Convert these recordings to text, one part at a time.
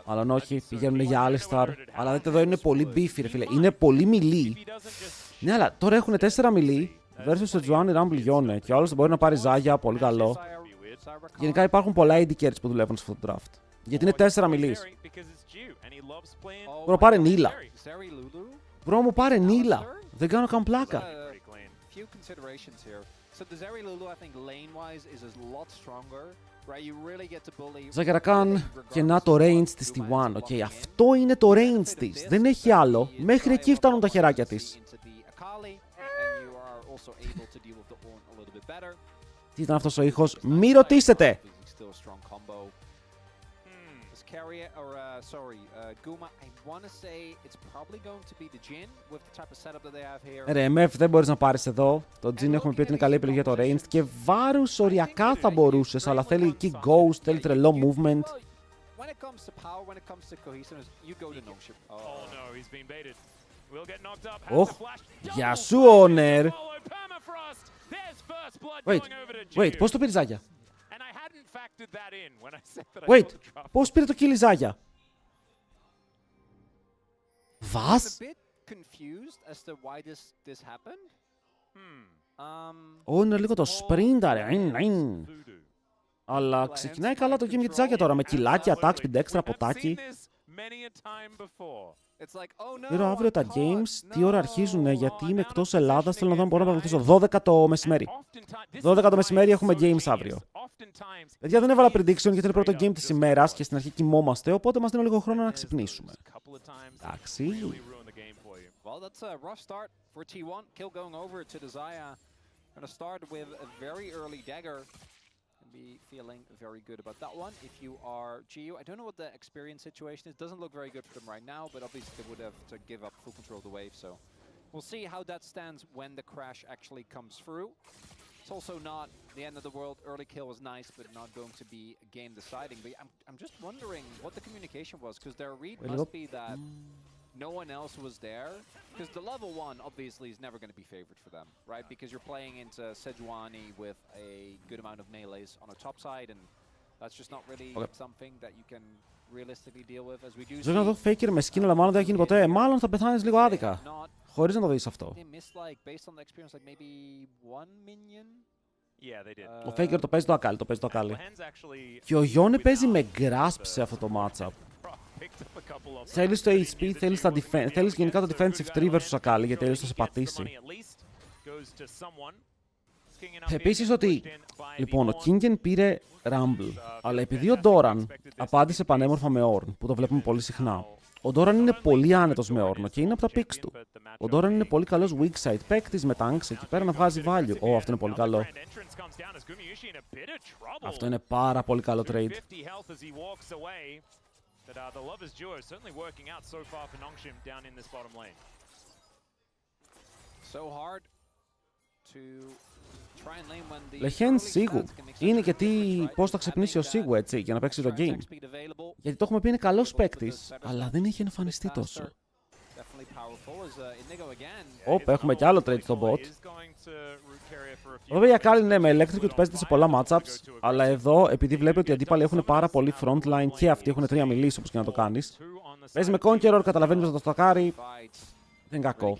Αλλά όχι, πηγαίνουν για Alistar. Αλλά δείτε εδώ είναι πολύ beefy, ρε φίλε. Είναι πολύ μιλή. Ναι, αλλά τώρα έχουν 4 μιλή versus το Juan Rumble Yone. Και ο άλλος μπορεί να πάρει Ζάγια, πολύ καλό. Γενικά υπάρχουν πολλά indicators που δουλεύουν σε αυτό το draft. Γιατί είναι 4 μιλής. Μπρο, πάρε Νίλα. Μπρο μου, πάρε Νίλα. Δεν κάνω καν πλάκα. Ζαγερακάν και να το range της στη One. Okay, αυτό είναι το range της. Δεν έχει άλλο. Μέχρι εκεί φτάνουν τα χεράκια της. Τι ήταν αυτός ο ήχος? Μη ρωτήσετε! Ρε, MF δεν μπορείς να πάρεις εδώ. Το Jin έχουμε πει ότι είναι καλή επιλογή για το range. Και Varus οριακά θα μπορούσες, αλλά θέλει εκεί ghost, θέλει τρελό movement. Οχ, γεια σου, Honor. Wait, πώς το πήρε Ζάγια? Wait, πώς πήρε το kill Ζάγια? Was? Είναι λίγο το sprinter. Αλλά ξεκινάει καλά το game για τη Ζάγια τώρα. Με κιλάκια, attack speed extra, ποτάκι. Γύρω αύριο τα games, τι ώρα αρχίζουνε? Γιατί είμαι εκτός Ελλάδας, θέλω να δω αν μπορώ να παρακολουθήσω 12 το μεσημέρι. 12 το μεσημέρι έχουμε games αύριο. Παιδιά, δεν έβαλα prediction γιατί είναι πρώτο game της ημέρας και στην αρχή κοιμόμαστε, οπότε μας δίνω λίγο χρόνο να ξυπνήσουμε. Εντάξει. Be feeling very good about that one. If you are GU, I don't know what the experience situation is. Doesn't look very good for them right now, but obviously they would have to give up full control of the wave, so we'll see how that stands when the crash actually comes through. It's also not the end of the world. Early kill was nice, but not going to be game deciding. But I'm just wondering what the communication was, because their read must be that no one else was there, because the level 1 obviously is never going to be favored for them, right? Because you're playing into Sejuani with a good amount of melees on the top side, and that's just not really something that you can realistically deal with, as we do see. Δεν δω faker με skin, αλλά μάλλον δεν θα γίνει ποτέ. Μάλλον θα πεθάνεις λίγο άδικα, χωρίς να το δεις αυτό. Ο faker το παίζει το ακάλι, Και ο Yone παίζει με grasp σε αυτό το matchup. Θέλεις το HP, θέλεις γενικά το defensive 3 versus Akali, γιατί αλλιώς θα σε πατήσει. Επίσης ότι, λοιπόν, ο Kingen πήρε Rumble, αλλά επειδή ο Doran απάντησε πανέμορφα με Ornn, που το βλέπουμε πολύ συχνά, ο Doran είναι πολύ άνετος με Ornn και είναι από τα picks του. Ο Doran είναι πολύ καλός weak side παίκτης με tanks εκεί πέρα να βγάζει value. Αυτό είναι πολύ καλό. Αυτό είναι πάρα πολύ καλό trade. But the Lovers duo is certainly working out so far for Nongshim down in this bottom lane. So hard to try and lane when the Λεχέν Σίγου. Είναι και πώς θα ξυπνήσει ο Σίγου έτσι για να παίξει το game. Γιατί το έχουμε πει είναι καλός παίκτης, αλλά δεν έχει εμφανιστεί τόσο. Έχουμε κι άλλο trade στο bot. Βέβαια η Akali ναι, με electric του παίζεται σε πολλά matchups, αλλά εδώ επειδή βλέπει ότι οι αντίπαλοι έχουν πάρα πολύ frontline και αυτοί έχουν 3 μιλής όπως και να το κάνεις. Παίζει με Conqueror, καταλαβαίνει πως θα το στακάρει. Δεν είναι κακό.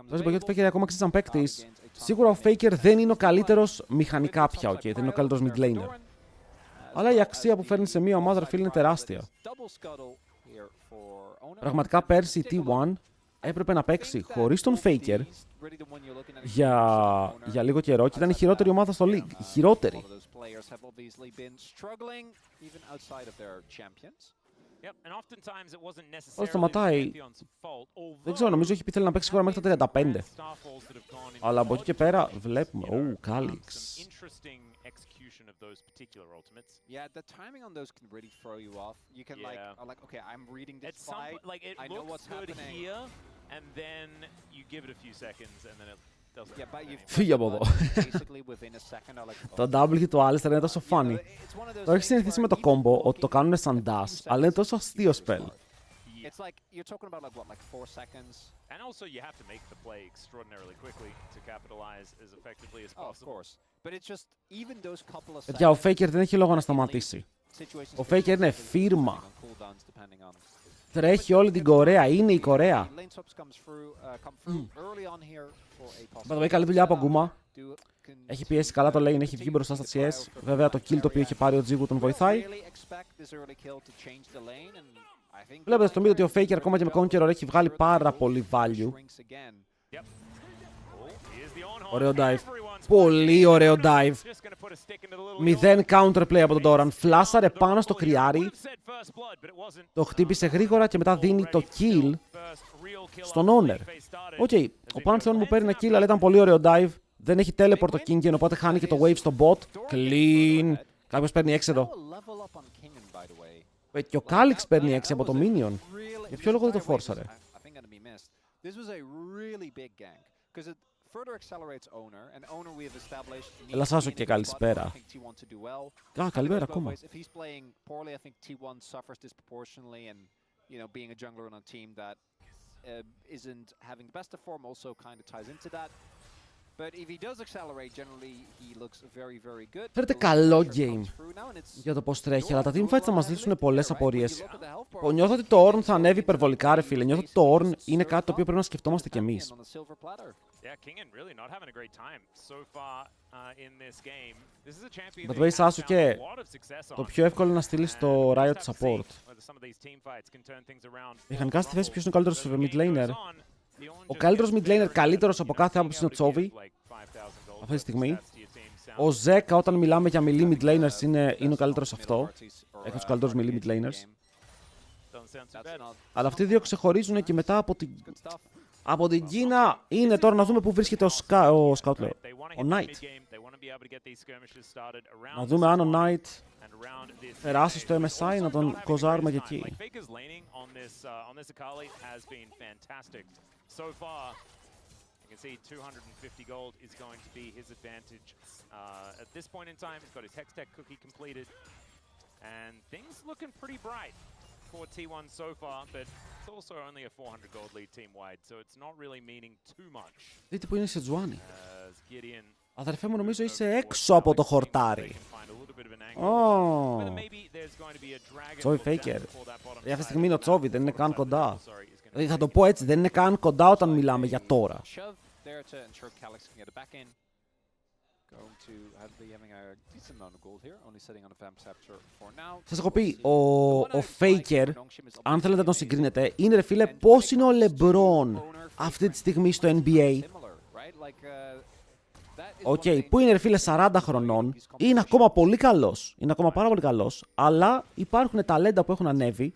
Βάζει πω γιατί ο Faker ακόμα αξίζει σαν παίκτης. Σίγουρα ο Faker δεν είναι ο καλύτερος μηχανικά πια, okay, δεν είναι ο καλύτερος mid laner. Αλλά η αξία που φέρνει σε μία ομάδα φίλη είναι τεράστια. Πραγματικά πέρσι η T1 έπρεπε να παίξει χωρίς τον Faker για λίγο καιρό και ήταν η χειρότερη ομάδα στο League. Η χειρότερη. Όταν σταματάει, δεν ξέρω, νομίζω έχει πει θέλει να παίξει χώρα μέχρι τα 35. Αλλά από εκεί και πέρα βλέπουμε, Calix. Those particular ultimates. Yeah, the timing on those can really throw you off. You can like, okay, I'm reading this fight. Like it I know looks what's good happening here, and then you give it a few seconds, and then it doesn't. Yeah, but you've Φύγε από εδώ. basically within a second are like. Το W του Alistar είναι τόσο funny. Το έχει συνηθίσει με το combo ότι το κάνουν σαν dash, αλλά είναι τόσο αστείο spell. It's like you're talking about like 4 seconds. And also you have to make the play extraordinarily quickly to capitalize as effectively as Oh, of possible. course. But it's just even those couple of Παιδιά, ο seconds. Faker δεν έχει λόγο να σταματήσει. Situations Ο Faker είναι on φίρμα. cooldowns depending on. Τρέχει όλη την Κορέα, είναι η Κορέα. Lane swaps come through early on here for a By the way, καλή δουλειά από Γκούμα. do Έχει πιέσει καλά το lane, έχει βγει μπροστά στα CS. Βέβαια το kill το οποίο είχε πάρει ο Τζίγου τον βοηθάει. Βλέπετε στο μύρο ότι ο Faker ακόμα και με Conqueror έχει βγάλει πάρα πολύ value. Ωραίο dive. Πολύ ωραίο dive. 0 counterplay από τον Doran. Φλάσαρε πάνω στο κρυάρι. Το χτύπησε γρήγορα και μετά δίνει το kill στον owner. Οκ, ο Pantheon μου παίρνει ένα kill, αλλά ήταν πολύ ωραίο dive. Δεν έχει teleport το Kingen, οπότε χάνει και το wave στο bot. Clean. Κάποιος παίρνει 6 εδώ. Και ο Calix παίρνει 6 από το minion. Για ποιο λόγο δεν το φόρσαρε? Έλα Σάσο και καλησπέρα. Α, καλημέρα ακόμα. Φέρετε καλό game για το πώς τρέχει, αλλά τα teamfights θα μας λύσουν πολλές απορίες. Νιώθω ότι το Ornn θα ανέβει υπερβολικά, ρε φίλε. Νιώθω ότι το Ornn είναι κάτι το οποίο πρέπει να σκεφτόμαστε κι εμείς. By the way, Sasuke, το πιο εύκολο είναι να στείλεις το Riot support. Μηχανικά στη θέση ποιος είναι ο καλύτερος mid laner? Ο καλύτερος mid laner, καλύτερος από κάθε άποψη, είναι ο Τσόβι αυτή τη στιγμή. Ο Ζέκα, όταν μιλάμε για melee mid laners, είναι ο καλύτερος αυτό. Έχει τους καλύτερους melee mid laners. Αλλά αυτοί οι δύο ξεχωρίζουν και μετά από την Κίνα είναι τώρα να δούμε πού βρίσκεται ο Scout, λέω. Ο Knight. Να δούμε αν ο Knight περάσει στο MSI, να τον κοζάρουμε και εκεί. So far, you can see 250 gold is going to be his advantage. At this point in time, he's got his Hex Tech cookie completed. And things looking pretty bright for T1 so far, but it's also only a 400 gold lead team-wide, so it's not really meaning too much. Δείτε που είναι σε Τζουάνι. Αδερφέ μου, νομίζω είσαι έξω από το χορτάρι. Τσόβι Faker. Για αυτή τη στιγμή είναι ο Τσόβι, δεν είναι καν κοντά. Δηλαδή θα το πω έτσι, δεν είναι καν κοντά όταν μιλάμε για τώρα. Σας έχω πει, ο Faker, αν θέλετε να τον συγκρίνετε, είναι ρε φίλε πώς είναι ο LeBron αυτή τη στιγμή στο NBA. Οκ, που είναι ρε φίλε 40 χρονών, είναι ακόμα πολύ καλός, είναι ακόμα πάρα πολύ καλός, αλλά υπάρχουν ταλέντα που έχουν ανέβει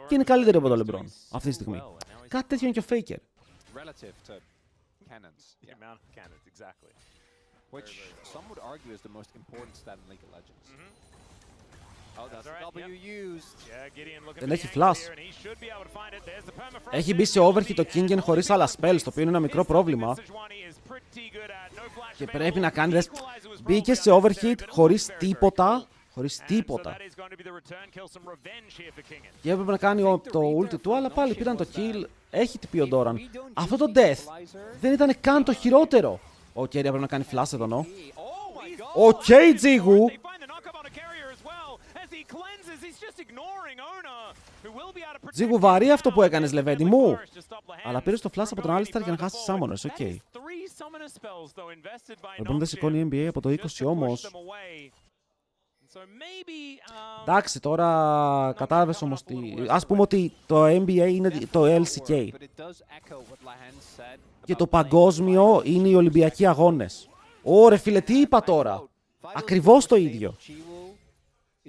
και είναι καλύτεροι από τον LeBron αυτή τη στιγμή. Κάτι τέτοιο είναι και ο Faker. Δεν έχει flash. Έχει μπει σε overhit το Kingen χωρίς άλλα spells, το οποίο είναι ένα μικρό πρόβλημα. Και πρέπει να κάνει... Μπήκε σε overhit χωρίς τίποτα. Χωρίς τίποτα. Και έπρεπε να κάνει το ulti του, αλλά πάλι πήραν το kill. Έχει τυπεί ο Doran. Αυτό το death δεν ήταν καν το χειρότερο. Οκ, έπρεπε να κάνει flash εδώ, νο. Οκ, Τζίγου. Τζίγου, βαρύ αυτό που έκανες, λεβέντη μου. Αλλά πήρες το flash από τον Alistar για να χάσεις summoners, οκ. Λοιπόν, δεν σηκώνει NBA από το 20 όμως. Εντάξει, τώρα κατάλαβες όμως ας πούμε ότι το NBA είναι το LCK και το παγκόσμιο είναι οι Ολυμπιακοί Αγώνες. Ωρε φίλε, τι είπα τώρα? Ακριβώς το ίδιο.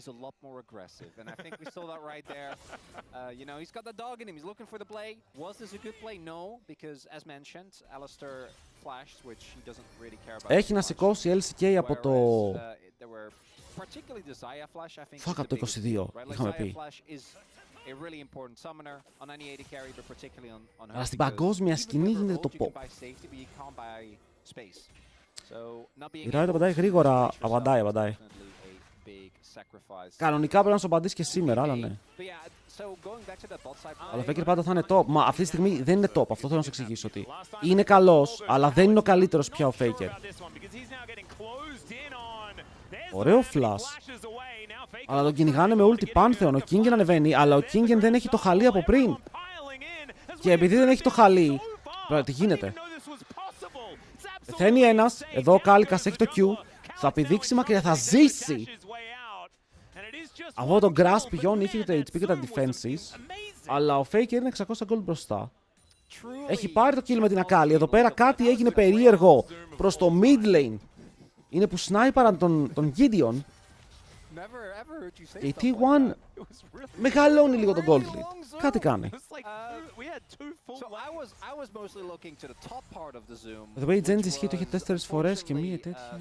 Is a lot more aggressive, and I think we saw that right there. You know, he's got the dog in him. He's looking for the play. Was this a good play? No, because as mentioned, Alistair flashed, which he doesn't really care about. Έχει να σηκώσει LCK από το... Fuck, από το 22, είχαμε πει. Αλλά στην παγκόσμια σκηνή γίνεται το pop. Η Riot απαντάει γρήγορα. Απαντάει. Κανονικά πρέπει να σου απαντήσει και σήμερα, αλλά ναι. Αλλά ο Faker πάντα θα είναι top. Μα αυτή τη στιγμή δεν είναι top. Αυτό θέλω να σου εξηγήσω. Ότι είναι καλός, αλλά δεν είναι ο καλύτερος πια ο Faker. Ωραίο flash. Αλλά τον κυνηγάνε με ulti Pantheon. Ο Kingen ανεβαίνει, αλλά ο Kingen δεν έχει το χαλί από πριν. Και επειδή δεν έχει το χαλί. Τι γίνεται. Πεθαίνει ένας. Εδώ ο Κάλικας έχει το Q. Θα πηδήξει μακριά, θα ζήσει. Αυτό το Grass πηγαίνει, είχε το HP και τα defenses. Αλλά ο Faker είναι 600 gold μπροστά. Έχει πάρει το kill με την Akali. Εδώ πέρα κάτι έγινε περίεργο προς το mid lane. Είναι που σνάιπαραν τον Gideon. Και η T1 μεγαλώνει λίγο τον gold lead. Κάτι κάνει. Εδώ η Genji ισχύει, το είχε 4 φορές και μία τέτοια.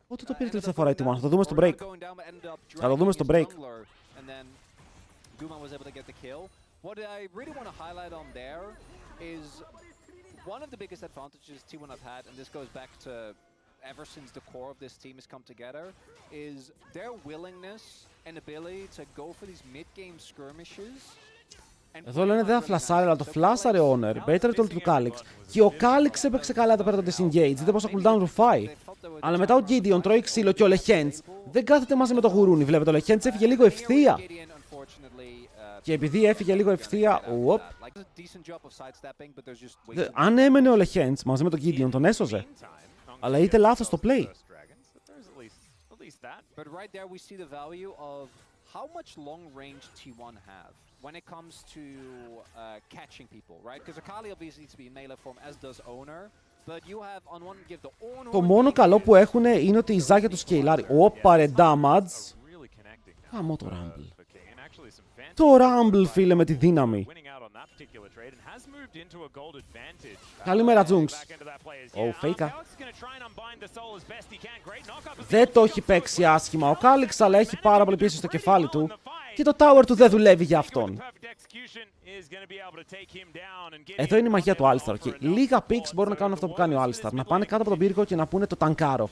Πότε το πήρε τελευταία φορά η T1, θα το δούμε στο break. Θα το δούμε στο break. One of the biggest advantages T1 have had, and this goes back to ever since the core of this team has come together, is their willingness and ability to go for these mid-game skirmishes. Εδώ λένε δεν θα φλασάρει, αλλά το φλάσαρε ο Honor. Better το του Κάλιξ. Και ο Κάλιξ έπαιξε καλά εδώ πέρα το disengage. Δεν πόσα cooldown ρουφάει. Αλλά μετά ο Gideon τρώει ξύλο και ο Lehends δεν κάθεται μαζί με το γουρούνι. Βλέπετε, ο Lehends έφυγε λίγο ευθεία. Και επειδή έφυγε λίγο ευθεία, αν έμενε ο Lehends μαζί με τον Gideon, τον έσωζε. Αλλά είτε λάθος το play. When it comes to catching people, right? Because Akali obviously needs to be in melee form, as does Owner. But you have on one give the Owner. Το μόνο καλό που έχουν είναι ότι η Ζάκια του σκεϊλάρει. Όπα ρε damage. Χαμό το Rumble. Το Rumble, φίλε, με τη δύναμη. Καλημέρα, Junks. Fake. Δεν το έχει παίξει άσχημα ο Κάλιξ, αλλά έχει πάρα πολύ πίεση στο κεφάλι του. Και το tower του δεν δουλεύει για αυτόν. Εδώ είναι η μαγεία του Alistar. Και λίγα picks μπορούν να κάνουν αυτό που κάνει ο Alistar. Να πάνε κάτω από τον πύργο και να πούνε το τανκάρο.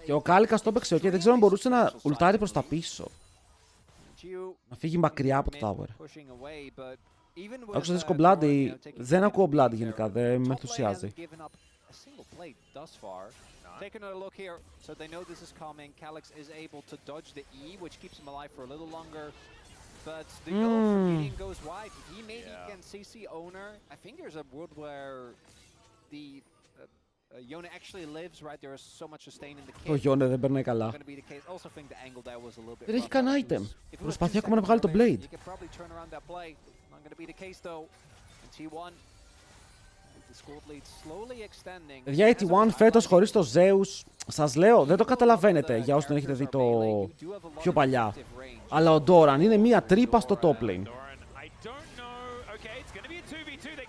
Και ο Κάλικας το έπαιξε, δεν ξέρω αν μπορούσε να ουλτάρει προς τα πίσω. Να φύγει μακριά από το tower. Άκουσα δίσκο Bloody, δεν ακούω Bloody γενικά, δεν με ενθουσιάζει. Take another look here, so they know this is coming. Calyx is able to dodge the E, which keeps him alive for a little longer. But the goal for Gideon goes wide. He maybe can CC Owner. I think there's a world where the Yone actually lives, right? There is so much sustain in the cave. Το Yone δεν περνάει καλά. Δεν έχει καν item. Προσπαθεί ακόμα να βγάλει το blade. Παιδιά, η T1 φέτος χωρίς το Zeus, σας λέω, δεν το καταλαβαίνετε για όσοι δεν έχετε δει το πιο παλιά. Αλλά ο Doran είναι μία τρύπα στο top lane.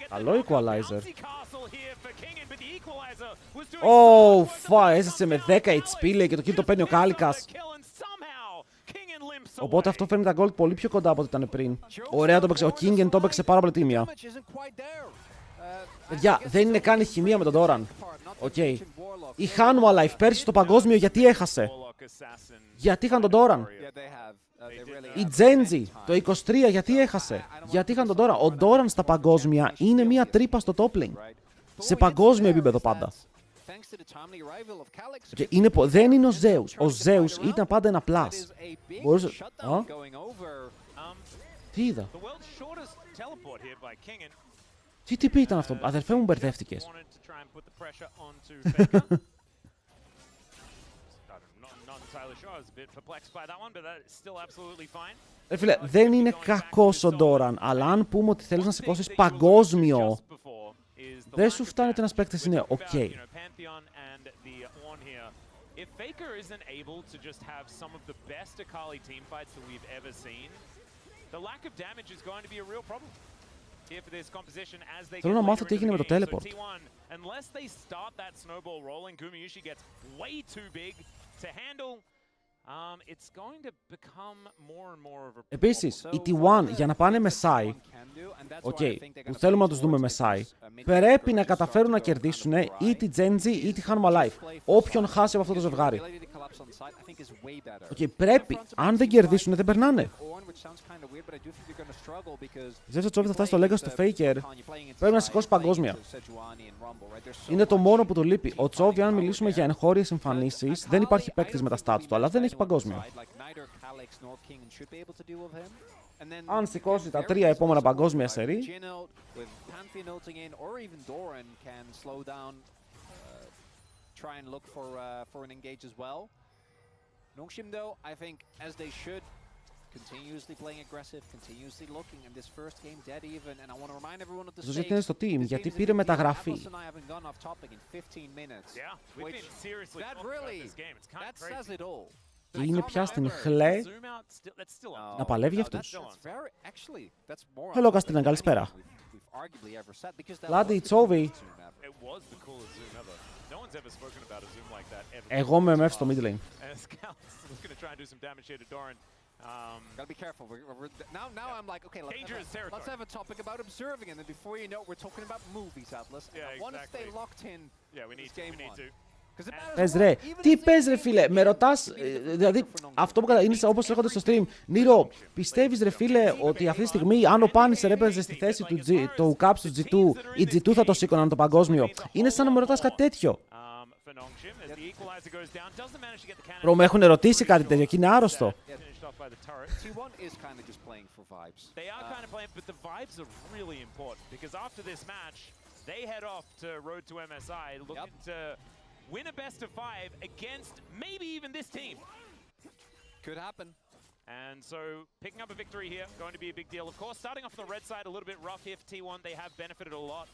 Καλό equalizer. Έζησε με 10 HP, λέει, και το kill το παίρνει ο Κάλικας. Οπότε αυτό φέρνει τα gold πολύ πιο κοντά από ό,τι ήταν πριν. Ωραία το έπαιξε. Ο Kingen το έπαιξε πάρα πολύ τίμια. Παιδιά, δεν είναι καν η χημεία με τον Doran. Οκ. Η Hanwha Life πέρσι στο παγκόσμιο γιατί έχασε. Γιατί είχαν τον Doran. Η Genji το 23 γιατί έχασε. Γιατί είχαν τον Doran. Ο Doran στα παγκόσμια είναι μία τρύπα στο top lane. Σε παγκόσμιο επίπεδο πάντα. Δεν είναι ο Zeus. Ο Zeus ήταν πάντα ένα plus. Τι είδα. Τι τύπη ήταν αυτό. Αδερφέ μου, μπερδεύτηκες. Φίλε, δεν είναι κακός ο Doran, αλλά αν πούμε ότι θέλεις να σηκώσεις παγκόσμιο, δεν σου φτάνει ότι ένας παίκτης είναι ok. Θέλω να μάθω τι έγινε με το teleport. Επίσης, οι T1 για να πάνε με Sai, που θέλουμε να τους δούμε με Sai, πρέπει να καταφέρουν να κερδίσουν ή τη Genji ή τη Hanwha Life. Όποιον χάσει από αυτό το ζευγάρι. Πρέπει. Αν δεν κερδίσουν, δεν περνάνε. Ζεύσα Τσόβι θα φτάσει στο Legacy του Faker. Πρέπει να σηκώσει παγκόσμια. Είναι το μόνο που του λείπει. Ο Τσόβι, αν μιλήσουμε για εγχώριες εμφανίσεις, δεν υπάρχει παίκτης με τα stats του, αλλά δεν έχει παγκόσμια. Αν σηκώσει τα 3 επόμενα παγκόσμια σερί, Nongshim though, I think as they should, continuously playing aggressive, continuously looking, and this first game dead even, and I want to remind everyone of the το ζήτησε στο team γιατί πήρε μεταγραφή. Και είναι πια στην χλέ να παλεύει για αυτούς. Hello Καστρίνα, καλησπέρα. Λάντι, Τσόβι. Εγώ με MF στο mid lane. Gotta be careful. Now I'm like, okay, let's have a topic about observing, and then before you know, we're talking about movies, Atlas. And I want to stay locked in. Yeah, we need to. Πες ρε, τι πες ρε φίλε, με ρωτάς, δηλαδή αυτό που είναι όπως λέγονται στο stream. Νίρο, πιστεύεις ρε φίλε ότι αυτή τη στιγμή αν ο Πάνισερ έπαιζε στη θέση του Caps του G2, η G2 θα το σήκωναν το παγκόσμιο? Είναι σαν να με ρωτάς κάτι τέτοιο. Προ, με έχουν ερωτήσει κάτι τέτοιο και είναι άρρωστο. Win a best of 5 against maybe even this team. Could happen. And so picking up a victory here, going to be a big deal. Of course, starting off on the red side, a little bit rough here for T1. They have benefited a lot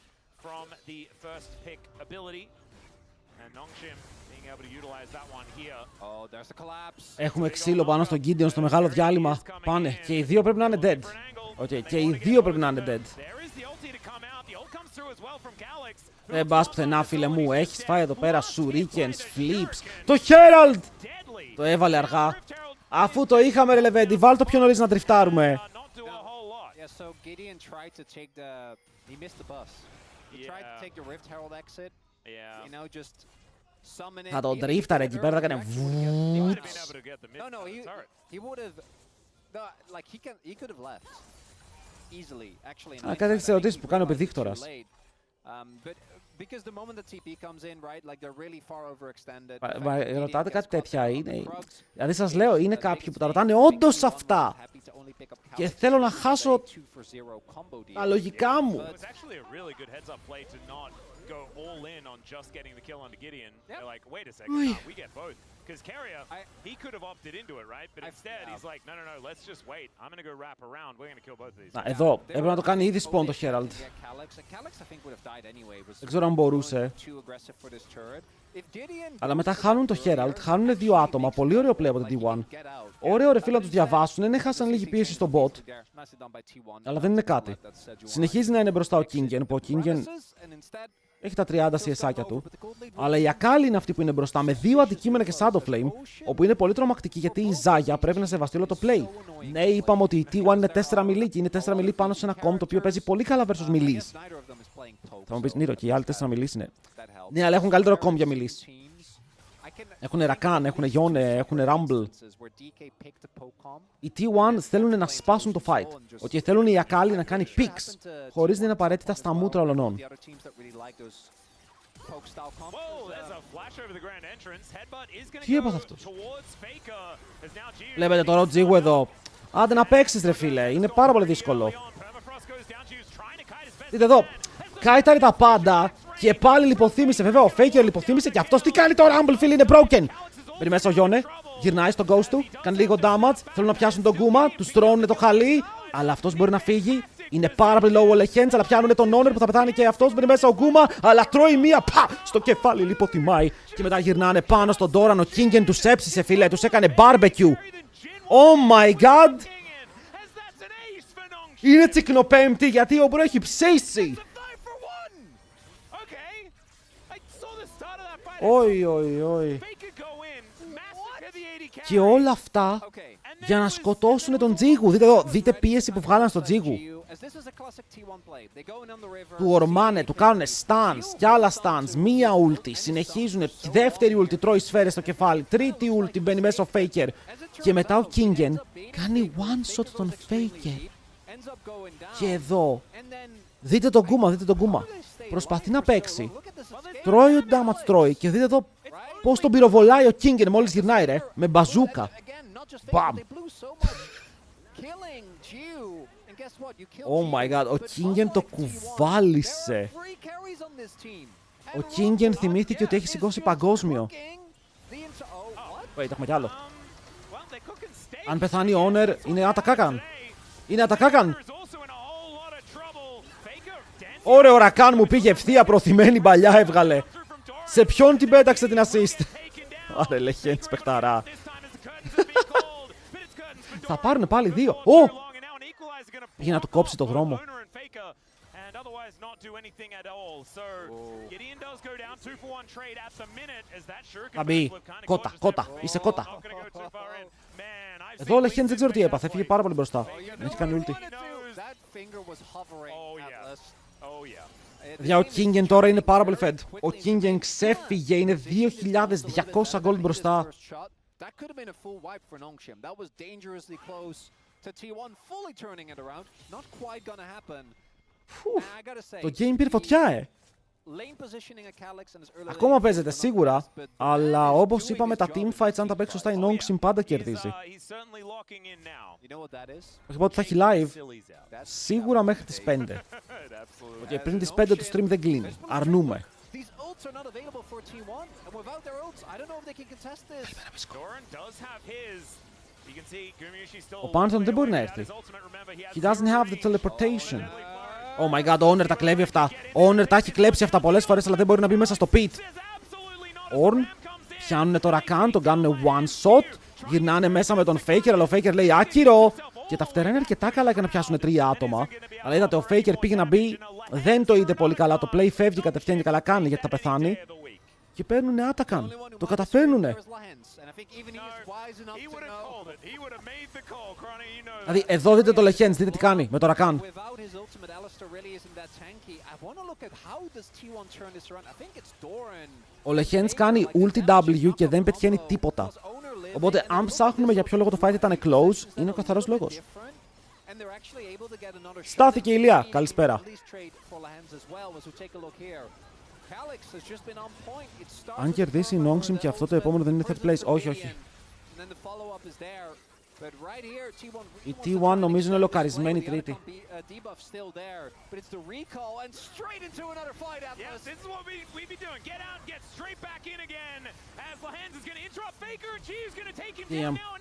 from the first pick ability. And Nongshim being able to utilize that one here. Oh, there's the collapse. Έχουμε ξύλο πάνω στον Gideon στο μεγάλο διάλειμμα. Πάνε. Και οι δύο πρέπει να είναι dead. Και οι δύο πρέπει να είναι dead. Δεν πας πουθενά φίλε μου, έχεις φάει εδώ πέρα shurikens, flips. Το Herald! Το έβαλε αργά. Αφού το είχαμε ρε Λεβέντη, βάλ' το πιο νωρίς να τριφτάρουμε. Θα τον τρίφταρε εκεί πέρα, θα έκανε βουουτς. Κάτι τέτοιες ερωτήσεις που κάνει ο παιδίκτορας. Ρωτάτε κάτι τέτοια, είναι. Δηλαδή σας λέω, είναι κάποιοι που τα ρωτάνε όντως αυτά. Και θέλω να χάσω τα λογικά μου. Go all in on just getting the kill onto Gideon. They're like, wait a second, no, we get both. Because Carrier, he could have opted into it, right? But instead, he's like, no, let's just wait. I'm going to go wrap around. We're going to kill both of these. Εδώ, έπρεπε να το κάνει ήδη spawn το Herald. Δεν ξέρω αν μπορούσε. Αλλά μετά χάνουν το Herald, χάνουν 2 άτομα. Πολύ ωραίο play από το T1. Ωραίο ρε φίλε να τους διαβάσουν, ναι, χάσαν λίγη πίεση στο bot. Αλλά δεν είναι κάτι. Συνεχίζει να είναι μπροστά ο Kingen, που ο Kingen έχει τα 30 CS'άκια του. Αλλά η Akali είναι αυτή που είναι μπροστά με 2 αντικείμενα και Shadow Flame, όπου είναι πολύ τρομακτική γιατί η Zaya πρέπει να σεβαστεί όλο το play. Ναι, είπαμε ότι η T1 είναι 4 μιλί και είναι 4 μιλί πάνω σε ένα comp το οποίο παίζει πολύ καλά versus μιλίς. Θα μου πεις, Νίρο, και οι άλλοι 4 μιλίς είναι. Ναι, αλλά έχουν καλύτερο comp για μιλίς. Έχουν Rakan, έχουν Yone, έχουν Rumble. Οι T1 θέλουν να σπάσουν το fight. Θέλουν η Akali να κάνει picks, χωρίς να είναι απαραίτητα στα μούτρα ολονών. Τι έπαθε αυτός? Βλέπετε το Rodjigu εδώ. Άντε να παίξεις ρε φίλε, είναι πάρα πολύ δύσκολο. Δείτε εδώ, κάιταρε τα πάντα και πάλι λιποθύμησε. Βέβαια ο Faker λιποθύμησε και αυτός τι κάνει το Rumble φίλε, είναι broken. Μπαίνει μέσα ο Yone, γυρνάει στο ghost του, κάνει λίγο damage, θέλουν να πιάσουν τον Guma, του τρώνε το χαλί, αλλά αυτός μπορεί να φύγει. Είναι πάρα πολύ low all hands, αλλά πιάνουν τον Honor που θα πεθάνει και αυτός. Μπαίνει μέσα ο Guma, αλλά τρώει μία στο κεφάλι, λιποθυμάει. Και μετά γυρνάνε πάνω στον Doran, ο Kingen τους έψησε φίλε, τους έκανε barbecue. Oh my god! Είναι τσικνοπέμπτη γιατί ο μπρο έχει ψήσει. Oi. Και όλα αυτά για να σκοτώσουν τον Τζίγου. Δείτε εδώ, δείτε πίεση που βγάλαν στον Τζίγου. Του ορμάνε, του κάνουνε stuns κι άλλα stuns. Μία ulti, συνεχίζουν. Δεύτερη ulti, τρώει σφαίρες στο κεφάλι. Τρίτη ulti, μπαίνει μέσα ο Faker. Και μετά ο Kingen κάνει one shot τον Faker. Και εδώ, δείτε τον Γκούμα, δείτε τον Γκούμα. Προσπαθεί να παίξει. Τρώει ό,τι damage τρώει. Και δείτε εδώ πώς τον πυροβολάει ο Kingen μόλις γυρνάει, ρε. Με μπαζούκα. Μπαμ. Oh my god, ο Kingen το κουβάλισε. Ο Kingen θυμήθηκε ότι έχει σηκώσει παγκόσμιο. Wait, έχουμε κι άλλο. Αν πεθάνει ο Owner, είναι ατακάκαν. Είναι ατακάκαν. Ωραίο Ρακάν μου πήγε ευθεία προθυμένη μπαλιά έβγαλε. Σε ποιον την πέταξε την assist. Άρε Legends παιχταρά. Θα πάρουν πάλι δύο. Ω! Πήγε να του κόψει το δρόμο. Θα μπει. Κότα, κότα. Είσαι κότα. Εδώ ο Legends δεν ξέρω τι έπαθε. Έφυγε πάρα πολύ μπροστά. Δεν έχει κάνει ulti. Για ο Kingen τώρα είναι πάρα πολύ fed. Ο Kingen ξέφυγε, είναι 2.200 gold μπροστά. Το game πήρε φωτιά, Ακόμα παίζεται σίγουρα, αλλά όπως είπαμε τα teamfights αν τα παίξει σωστά η Nongsim πάντα κερδίζει. Όχι ότι θα έχει live, σίγουρα μέχρι τις 5. Okay, πριν τις 5 το stream δεν κλείνει, αρνούμε. Ο Pantheon δεν μπορεί να έρθει. He doesn't have the teleportation. Oh my god, ο Owner τα κλέβει αυτά. Ο Owner τα έχει κλέψει αυτά πολλές φορές, αλλά δεν μπορεί να μπει μέσα στο pit. Orn, πιάνουνε το Rakan, τον κάνουνε one shot. Γυρνάνε μέσα με τον Faker, αλλά ο Faker λέει άκυρο. Και τα φτερά είναι αρκετά καλά για να πιάσουν 3 άτομα. Αλλά είδατε, ο Faker πήγε να μπει, δεν το είδε πολύ καλά. Το play φεύγει κατευθείαν και καλά κάνει γιατί θα πεθάνει. Και παίρνουνε άτακαν. Το καταφέρνουνε. Δηλαδή, εδώ δείτε το Legends, δείτε τι κάνει με το Rakan. Ο Legends κάνει ulti W και δεν πετυχαίνει τίποτα. Οπότε, αν ψάχνουμε για ποιο λόγο το fight ήταν close, είναι ο καθαρός λόγος. Στάθηκε η Ηλία. Καλησπέρα. Αν κερδίσει η Nongsim και αυτό το επόμενο δεν είναι third place. Όχι, όχι. Η T1 νομίζω είναι λοκαρισμένη τρίτη.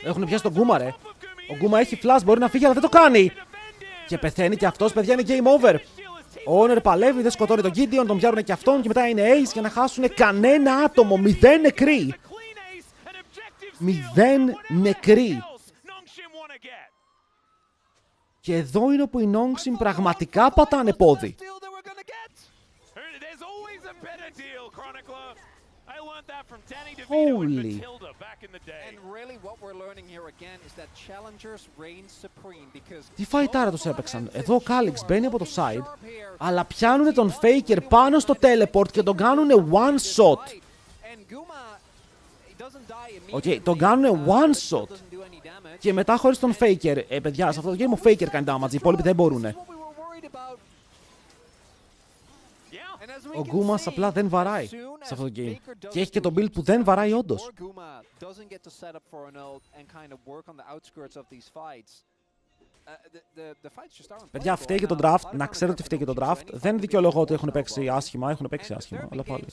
Έχουν πιάσει τον Γκούμα, ρε. Ο Γκούμα έχει flash, μπορεί να φύγει αλλά δεν το κάνει. Και πεθαίνει και αυτός, παιδιά, είναι game over. Ο Owner παλεύει, δεν σκοτώνει τον Gideon, τον πιάρουν και αυτόν και μετά είναι ace για να χάσουν κανένα άτομο. 0 νεκροί. 0 νεκροί. Και εδώ είναι που οι Nongsim πραγματικά πατάνε πόδι. Holy. Τι φαϊτάρα τους έπαιξαν. Εδώ ο Calix μπαίνει από το side, αλλά πιάνουνε τον Faker πάνω στο teleport και τον κάνουνε one shot. Okay, τον κάνουνε one shot. Και μετά χωρίς τον Faker, παιδιά, σε αυτό το game ο Faker κάνει damage, οι υπόλοιποι δεν μπορούνε. Ο Γκούμας απλά δεν βαράει σε αυτό το game. Και έχει και το build που δεν βαράει όντως. Παιδιά, φταίει και το draft. Να ξέρω ότι φταίει και το draft. Δεν δικαιολογώ ότι έχουν παίξει άσχημα. Έχουν παίξει άσχημα, αλλά πάλι.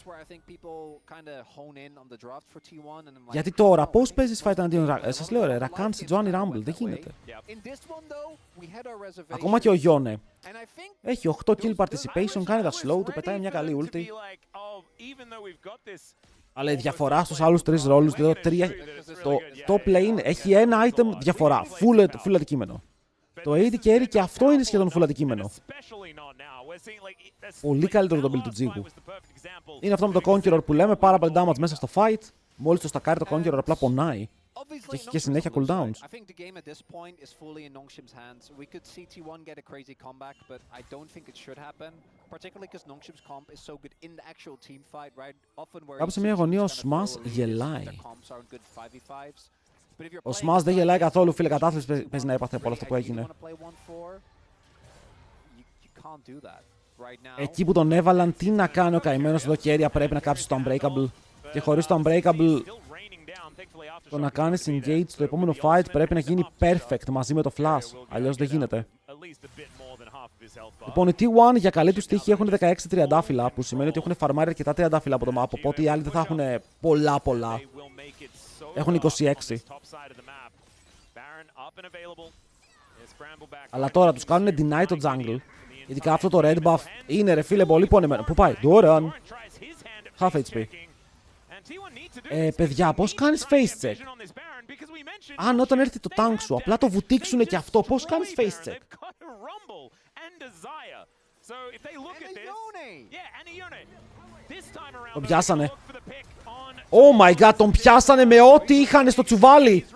Γιατί τώρα, πώς παίζεις fight αντίον σας λέω ρε, Rakan σε Johnny Rumble. Δεν γίνεται. Ακόμα και ο Yone έχει 8 kill participation, κάνει τα slow, του πετάει μια καλή ulti. Αλλά η διαφορά στους άλλους 3 ρόλους, το top lane έχει ένα item διαφορά. Full αντικείμενο. Το AD carry και αυτό είναι σχεδόν full αντικείμενο. Πολύ καλύτερο το build του Τζίγου. Είναι αυτό με το Conqueror που λέμε, πάρα πολύ damage μέσα στο fight. Μόλις το στακάρει το Conqueror απλά πονάει. Και έχει και συνέχεια cooldowns. I think the game at this point is fully in Nongshim's hands. We could see T1 get a crazy comeback, but I don't think it should happen. Particularly because Nongshim's comp is so good in the actual team fight, right? Often where Κάπου σε μια γωνία ο Smash γελάει. Ο Ο Smash δεν γελάει καθόλου, φίλε, κατάθλιψη παίζει να έπαθε από όλο αυτό που έγινε. Εκεί που τον έβαλαν, τι να κάνει ο καημένος εδώ και πρέπει να κάψει το Unbreakable. Και χωρίς το Unbreakable, το να κάνεις engage στο επόμενο fight πρέπει να γίνει perfect μαζί με το flash. Αλλιώς δεν γίνεται. Λοιπόν, οι T1 για καλή τους τύχη έχουν 16 τριαντάφυλλα, που σημαίνει ότι έχουν φαρμάρει αρκετά τριαντάφυλλα από το map, οπότε οι άλλοι δεν θα έχουν πολλά. Έχουν 26. Αλλά τώρα τους κάνουν deny το jungle. Ειδικά αυτό το red buff είναι, ρε φίλε, πολύ πονεμένο. Πού πάει? Doran. Half HP. Παιδιά, πώς κάνεις face check? Αν όταν έρθει το tank σου, απλά το βουτήξουνε και αυτό, πώς κάνεις face check? Τον πιάσανε. Oh my god, τον πιάσανε με ό,τι είχανε στο τσουβάλι.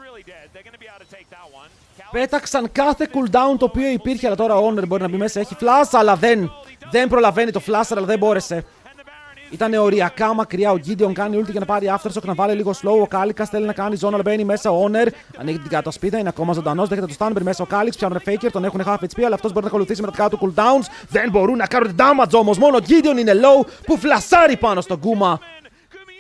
Πέταξαν κάθε cooldown το οποίο υπήρχε, αλλά τώρα ο Honor μπορεί να μπει μέσα, έχει flash, αλλά δεν προλαβαίνει το flash, αλλά δεν μπόρεσε. Ήταν οριακά μακριά. Ο Gideon κάνει ulti για να πάρει aftershock, να βάλει λίγο slow. Ο Kalikas θέλει να κάνει zone, αλλά μπαίνει μέσα ο Honor. Ανοίγει την κατασπίδα, είναι ακόμα ζωντανός. Δέχεται το stun, μέσα ο Kalikas. Πιάνουν faker, τον έχουν half HP, αλλά αυτός μπορεί να ακολουθήσει με τα δικά του cooldowns. Δεν μπορούν να κάνουν damage όμως. Μόνο ο Gideon είναι low που φλασάρει πάνω στον Γκούμα.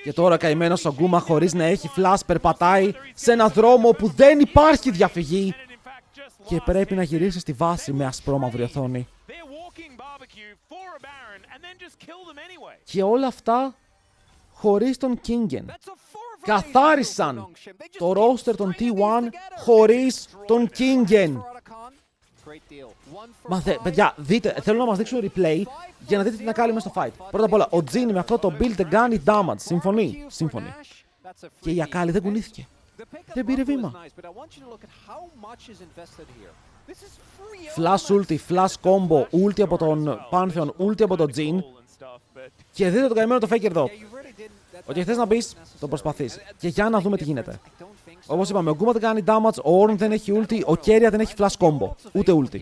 Και τώρα καημένος ο Γκούμα, χωρίς να έχει flash, περπατάει σε ένα δρόμο που δεν υπάρχει διαφυγή. Και πρέπει να γυρίσει στη βάση με ασπρόμαυρη οθόνη. Και όλα αυτά χωρίς τον Kingen. Καθάρισαν το roster των T1 χωρίς τον Kingen. Παιδιά, δείτε, θέλω να μας δείξω replay για να δείτε τι να κάνει μέσα στο fight. Πρώτα απ' όλα, ο Jin με αυτό το build δεν κάνει damage. Συμφωνεί. Και η Akali δεν κουνήθηκε. Δεν πήρε βήμα. Flash ulti, flash combo, ulti από τον Pantheon, ulti από τον Jin. Και δείτε τον καημένο το faker εδώ. Ότι θες να μπεις, το προσπαθείς. Και για να δούμε τι γίνεται. Όπως είπαμε, ο Γκούμα δεν κάνει damage, ο Ornn δεν έχει ulti, ο Keria δεν έχει flash combo. Ούτε ulti.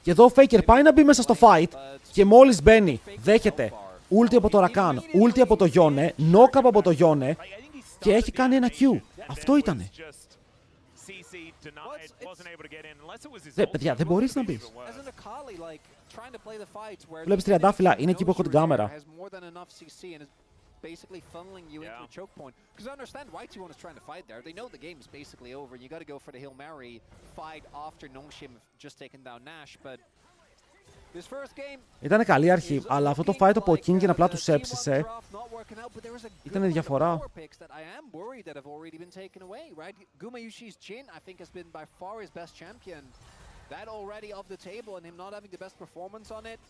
Και εδώ ο faker πάει να μπει μέσα στο fight και μόλις μπαίνει, δέχεται ulti από το Rakan, ulti από το Yone, knock-up από το Yone και έχει κάνει ένα Q. Αυτό ήτανε. Παιδιά, δεν μπορείς να μπεις. Βλέπεις τριαντάφυλλα, είναι εκεί που έχω την κάμερα. Basically funneling you into the choke point. Because I understand why T1 is trying to fight there. They know the game is basically over. You got to go for the Hail Mary fight after Nongshim just taken down Nash. But this first game. Ήτανε καλή αρχή, αλλά αυτό το fight από ο Kingen απλά τους έψησε. Ήτανε διαφορά. That already off the table and him not having the best performance on it.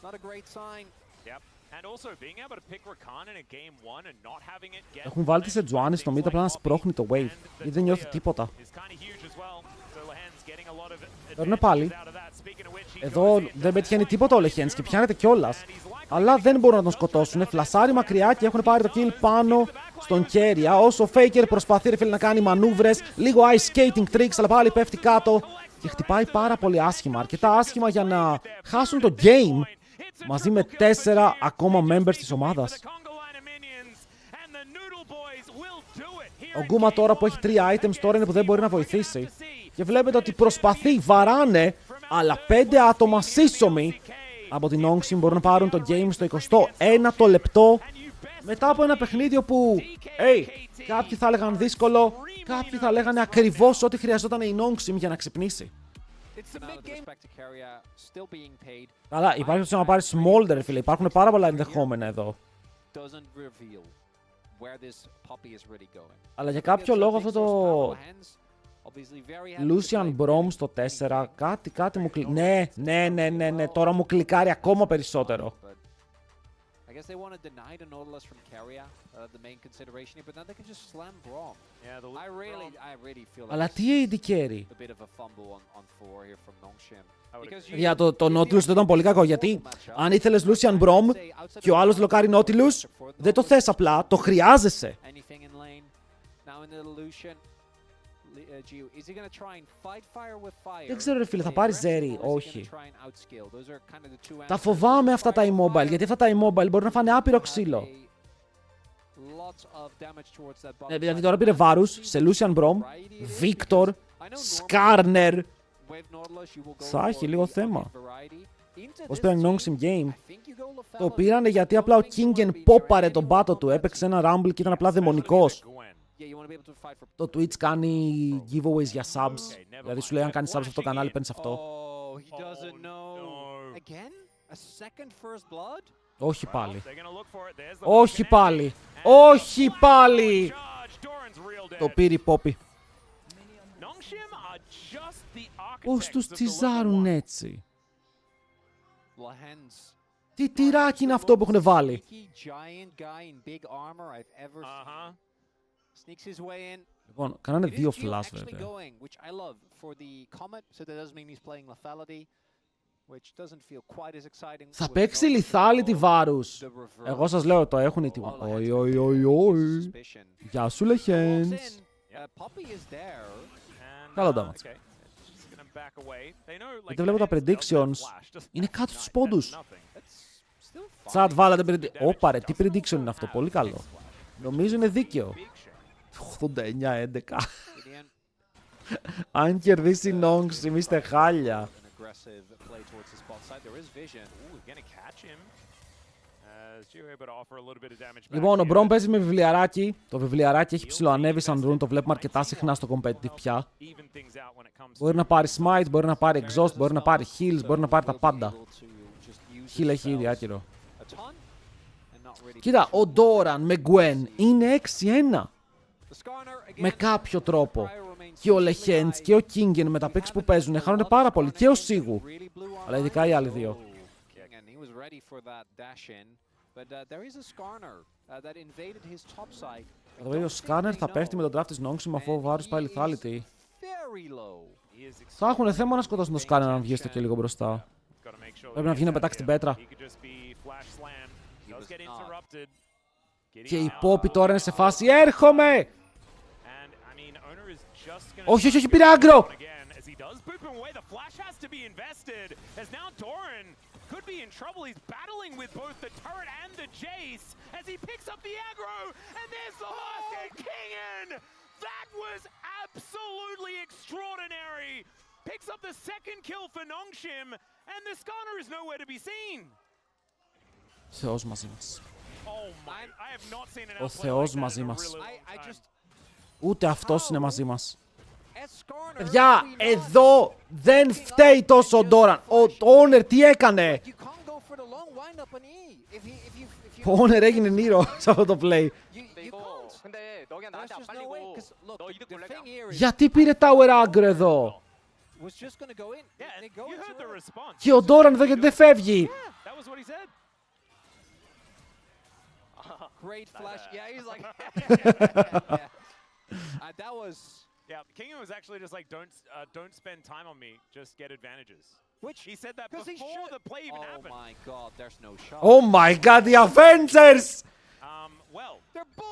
Not a great sign. Yep. And also being able to pick Rakan in a game 1 and not having it get. Έχουν βάλει τη Sejuani στο mid απλά να σπρώχνει το wave. Γιατί δεν νιώθει τίποτα. Παίρνουν πάλι. Εδώ δεν πετυχαίνει τίποτα ο Lehends και πιάνεται κιόλας. Αλλά δεν μπορούν να τον σκοτώσουν. Φλασάρει μακριά και έχουν πάρει το kill πάνω στον Keria. Όσο ο Faker προσπαθεί, ρε φίλε, να κάνει μανούβρες. Λίγο ice skating tricks, αλλά πάλι πέφτει κάτω. Και χτυπάει πάρα πολύ άσχημα. Αρκετά άσχημα για να χάσουν το game. Μαζί με 4 ακόμα members της ομάδας. Ο Γκούμα τώρα που έχει 3 items τώρα είναι που δεν μπορεί να βοηθήσει. Και βλέπετε ότι προσπαθεί, βαράνε, αλλά 5 άτομα σύσσωμοι από την Nongshim μπορούν να πάρουν το game στο 21ο λεπτό. Μετά από ένα παιχνίδι που, κάποιοι θα έλεγαν δύσκολο, κάποιοι θα λέγανε ακριβώς ό,τι χρειαζόταν η Nongshim για να ξυπνήσει. Αλλά υπάρχει το να πάρει Smolder, φίλε. Υπάρχουν πάρα πολλά ενδεχόμενα εδώ. Αλλά για κάποιο λόγο αυτό το Lucian Brom στο 4, κάτι μου κλικάρει. Ναι, τώρα μου κλικάρει ακόμα περισσότερο. I guess they want to deny the Nautilus from Keria, the main consideration here, but now they can just slam Braum. Yeah, I really feel like Αλλά τι AD carry. a bit of a fumble on 4 here from Nongshim. Για το Nautilus δεν ήταν πολύ κακό, γιατί αν ήθελες Lucian Brom και ο άλλος λοκάρει Nautilus, δεν το θες απλά, το χρειάζεσαι. Now in the illusion, Gio, is he gonna try and fight fire with fire? Δεν ξέρω ρε φίλε, θα πάρει Ζέρι, Or is he όχι. gonna try and outscale? Those are kind of the two Τα answers. φοβάμαι αυτά τα immobile, γιατί αυτά τα immobile μπορεί να φάνε άπειρο ξύλο. Lots of damage towards that bottom Δηλαδή side. τώρα πήρε βάρους σε Lucian Brom, Victor, Skarner. Θα έχει λίγο θέμα. Ως πήραν Nongsim Game. Το πήρανε γιατί απλά ο Kingen πόπαρε τον πάτο του. Έπαιξε ένα Rumble και ήταν απλά δαιμονικός. Το Twitch κάνει giveaways για subs. Δηλαδή σου λέει αν κάνεις subs σε αυτό το κανάλι παίρνεις αυτό. Όχι πάλι. Όχι πάλι. Όχι πάλι. Το πήρε η Poppy. Πώς τους τσιζάρουν έτσι. Τι τυράκι είναι αυτό που έχουν βάλει. Λοιπόν, κάνανε δύο flash βέβαια. Θα παίξει λιθάλη βάρους. Εγώ σας λέω το έχουν οι τιμά. Οι, οι, οι, οι. Γεια σου Legends. Καλό damage. Γιατί βλέπω τα predictions. Είναι κάτω στους πόντους. Chat βάλατε prediction. Όπα ρε, τι prediction είναι αυτό. Πολύ καλό. Νομίζω είναι δίκαιο. 89-11. Αν κερδίσει η Nongsim είστε χάλια. Λοιπόν, ο Brom παίζει με βιβλιαράκι. Το βιβλιαράκι έχει ψιλοανέβει σαν rune. Το βλέπουμε αρκετά συχνά στο competitive πια. Μπορεί να πάρει smite, μπορεί να πάρει exhaust, μπορεί να πάρει heals, μπορεί να πάρει τα πάντα. Heal έχει ήδη άκυρο. Κοίτα, ο Doran με Gwen είναι 6-1. Με κάποιο τρόπο. Και ο Legends και ο Kingen με τα picks που παίζουν χάνονται πάρα πολύ. Και ο Sigu. Αλλά ειδικά οι άλλοι δύο. Εδώ ο Skarner θα πέφτει με τον draft της Nongsim αφού ο Varus πάει lethality. Θα έχουν θέμα να σκοτώσουν τον Skarner αν βγει στο και λίγο μπροστά. Πρέπει να βγει να πετάξει την πέτρα. Και η Poppy τώρα είναι σε φάση έρχομαι! Όχι, όχι, όχι, πήρε άγκρο! Could be in trouble. He's battling with both the turret and the Jace as he picks up the aggro, and there's the last hit. Kingen! That was absolutely extraordinary. Picks up the second kill for Nongsim, and the Skarner is nowhere to be seen. Θεός μαζί μας. Ο Θεός μαζί μας. Ούτε αυτός είναι μαζί μας. Παιδιά, εδώ δεν φταίει τόσο ο Doran. Ο Owner τι έκανε? Ο Owner έγινε Νίρο σε αυτό το play. Γιατί πήρε Tower Aggro εδώ? Και ο Doran εδώ γιατί δεν φεύγει? Yeah, Kingen was actually just like, don't spend time on me, just get advantages. Which he said that before the play even happened. Oh my god, there's no shot. Oh my god, the Avengers! Well,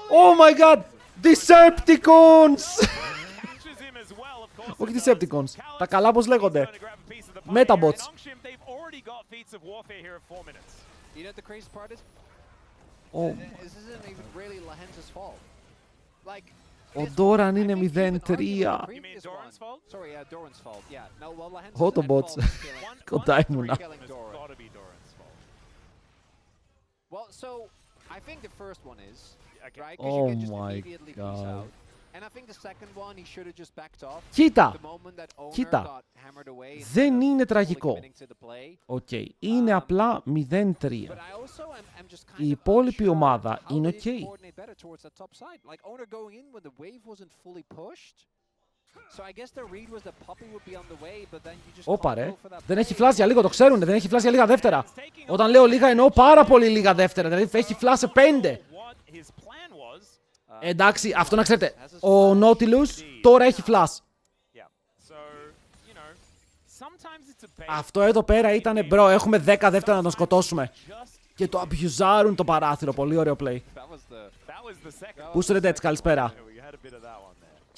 Oh my god, Decepticons! Όχι Decepticons, τα καλά πώς λέγονται. Metabots. You know the crazy part is? This isn't even really Legends' fault. Like Ο Doran είναι 0-3. Autobots. Κοντά ήμουνα. Oh my god. Κοίτα, κοίτα. Δεν είναι τραγικό. Οκ, είναι απλά 0-3. Η υπόλοιπη ομάδα είναι οκ. Όπα ρε, δεν έχει flash για λίγο, το ξέρουνε, δεν έχει flash για λίγα δεύτερα. Όταν λέω λίγα εννοώ πάρα πολύ λίγα δεύτερα, δηλαδή έχει flash σε 5. Εντάξει, αυτό να ξέρετε, ο Nautilus τώρα έχει flash. Αυτό εδώ πέρα ήτανε μπρο, έχουμε 10 δεύτερα να τον σκοτώσουμε. Και το αμπιουζάρουν το παράθυρο, πολύ ωραίο play. Πού σου ρε έτσι, καλησπέρα.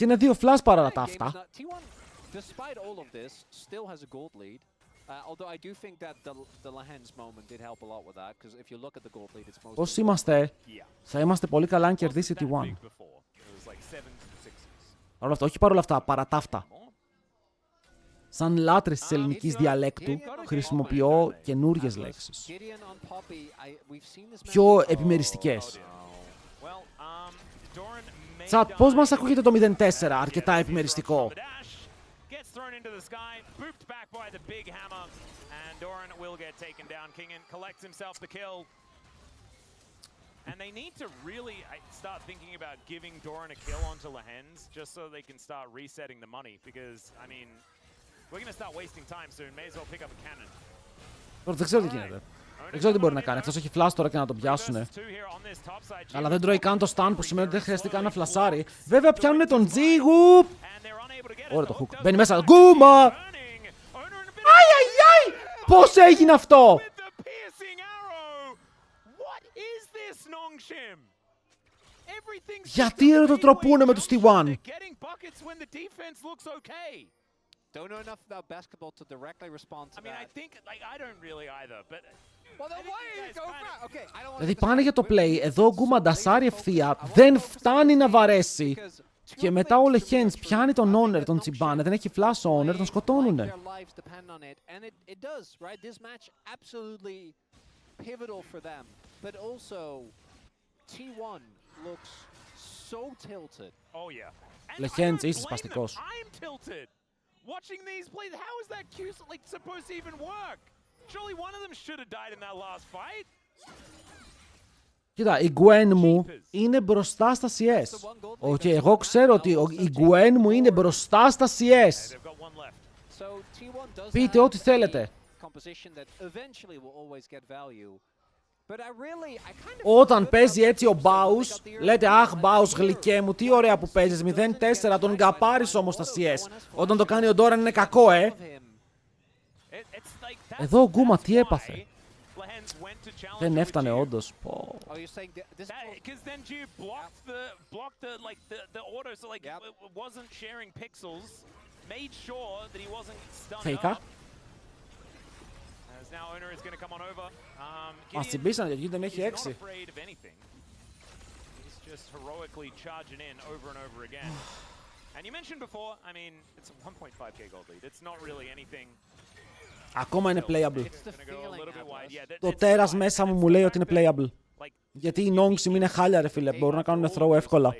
Και είναι 2 flash παρά τα Game is αυτά. not- T1, despite all of this, still has a gold lead. Although I do think that the Lahens moment did help a lot with that, because if you look at the gold lead, it's mostly... Πώς είμαστε, θα είμαστε πολύ καλά αν κερδίσει η T1. Big before. It was like 7 to 6s. Παρ' όλα αυτά, όχι παρόλα αυτά, παρά τα αυτά. Σαν λάτρης της ελληνικής διαλέκτου, χρησιμοποιώ καινούριες λέξεις. Gideon on Poppy, we've seen this Πιο many- επιμεριστικές. Well, Doran may Τσατ, die. πώς μας ακούγεται το 0-4, αρκετά επιμεριστικό. The dash gets thrown into the sky, booped back by the big hammer, and Doran will get taken down. Kingen collects himself the kill. And they need to really start thinking about giving Doran a kill onto Lahens, just so they can start resetting the money, because, I mean, we're going to start wasting time soon. May as well pick up a cannon. Τώρα δεν ξέρω τι γίνεται. Δεν ξέρω τι μπορεί να κάνει. Αυτός έχει flash τώρα και να τον πιάσουνε. Αλλά δεν τρώει καν το stun, που σημαίνει ότι δεν χρειαστεί καν να φλασάρει. Βέβαια πιάνουνε τον G-Whoop. Ωραία το hook. Μπαίνει μέσα. Γκούμα! Αϊ, αϊ, αϊ! Πώς έγινε αυτό! Γιατί ερωτοτροπούνε με τους T1? Don't know enough about basketball to directly respond to I mean, I that. think, like, I don't really either, but... Well, then why are you going for it? Okay, I don't want Δηλαδή πάνε για το play. Εδώ ο Γκούμα ντασάρει ευθεία. Δεν φτάνει να βαρέσει. Και μετά ο Λεχέντς πιάνει τον Owner, τον τσιμπάνε. Δεν έχει flash ο Owner, τον σκοτώνουνε. Oh, yeah. Λεχέντς, είσαι σπαστικός. I'm tilted. Watching these plays, how is that Q like supposed to even work? Surely one of them should have died in that last fight. Κοίτα, η Gwen μου είναι μπροστά στα CS. Όχι, εγώ ξέρω ότι η Gwen μου είναι μπροστά στα CS. They've got one left. Πείτε ό,τι θέλετε. Όταν παίζει έτσι ο Μπάους, λέτε «Αχ, Μπάους, γλυκέ μου, τι ωραία που παίζεις, 0-4, τον γκαπάρεις όμως στα CS». Όταν το κάνει ο Ντόραν είναι κακό, Εδώ ο Γκούμα τι έπαθε? Δεν έφτανε όντως. Πω. Because then G blocked the auto, so like it wasn't sharing pixels. Made sure that he wasn't stunned Φέικα. up. As now owner is going to come on over. Μας τσιμπήσανε γιατί δεν έχει He's not 6. afraid of anything. He's just heroically charging in over and over again. And you mentioned before, I mean, it's a 1.5k gold lead. It's not really anything. Ακόμα είναι playable. Gonna go a little bit wide. Yeah, Το τέρας μέσα μου λέει ότι είναι playable. Γιατί η Nongshim είναι χάλια ρε φίλε, μπορούν να κάνουν throw εύκολα.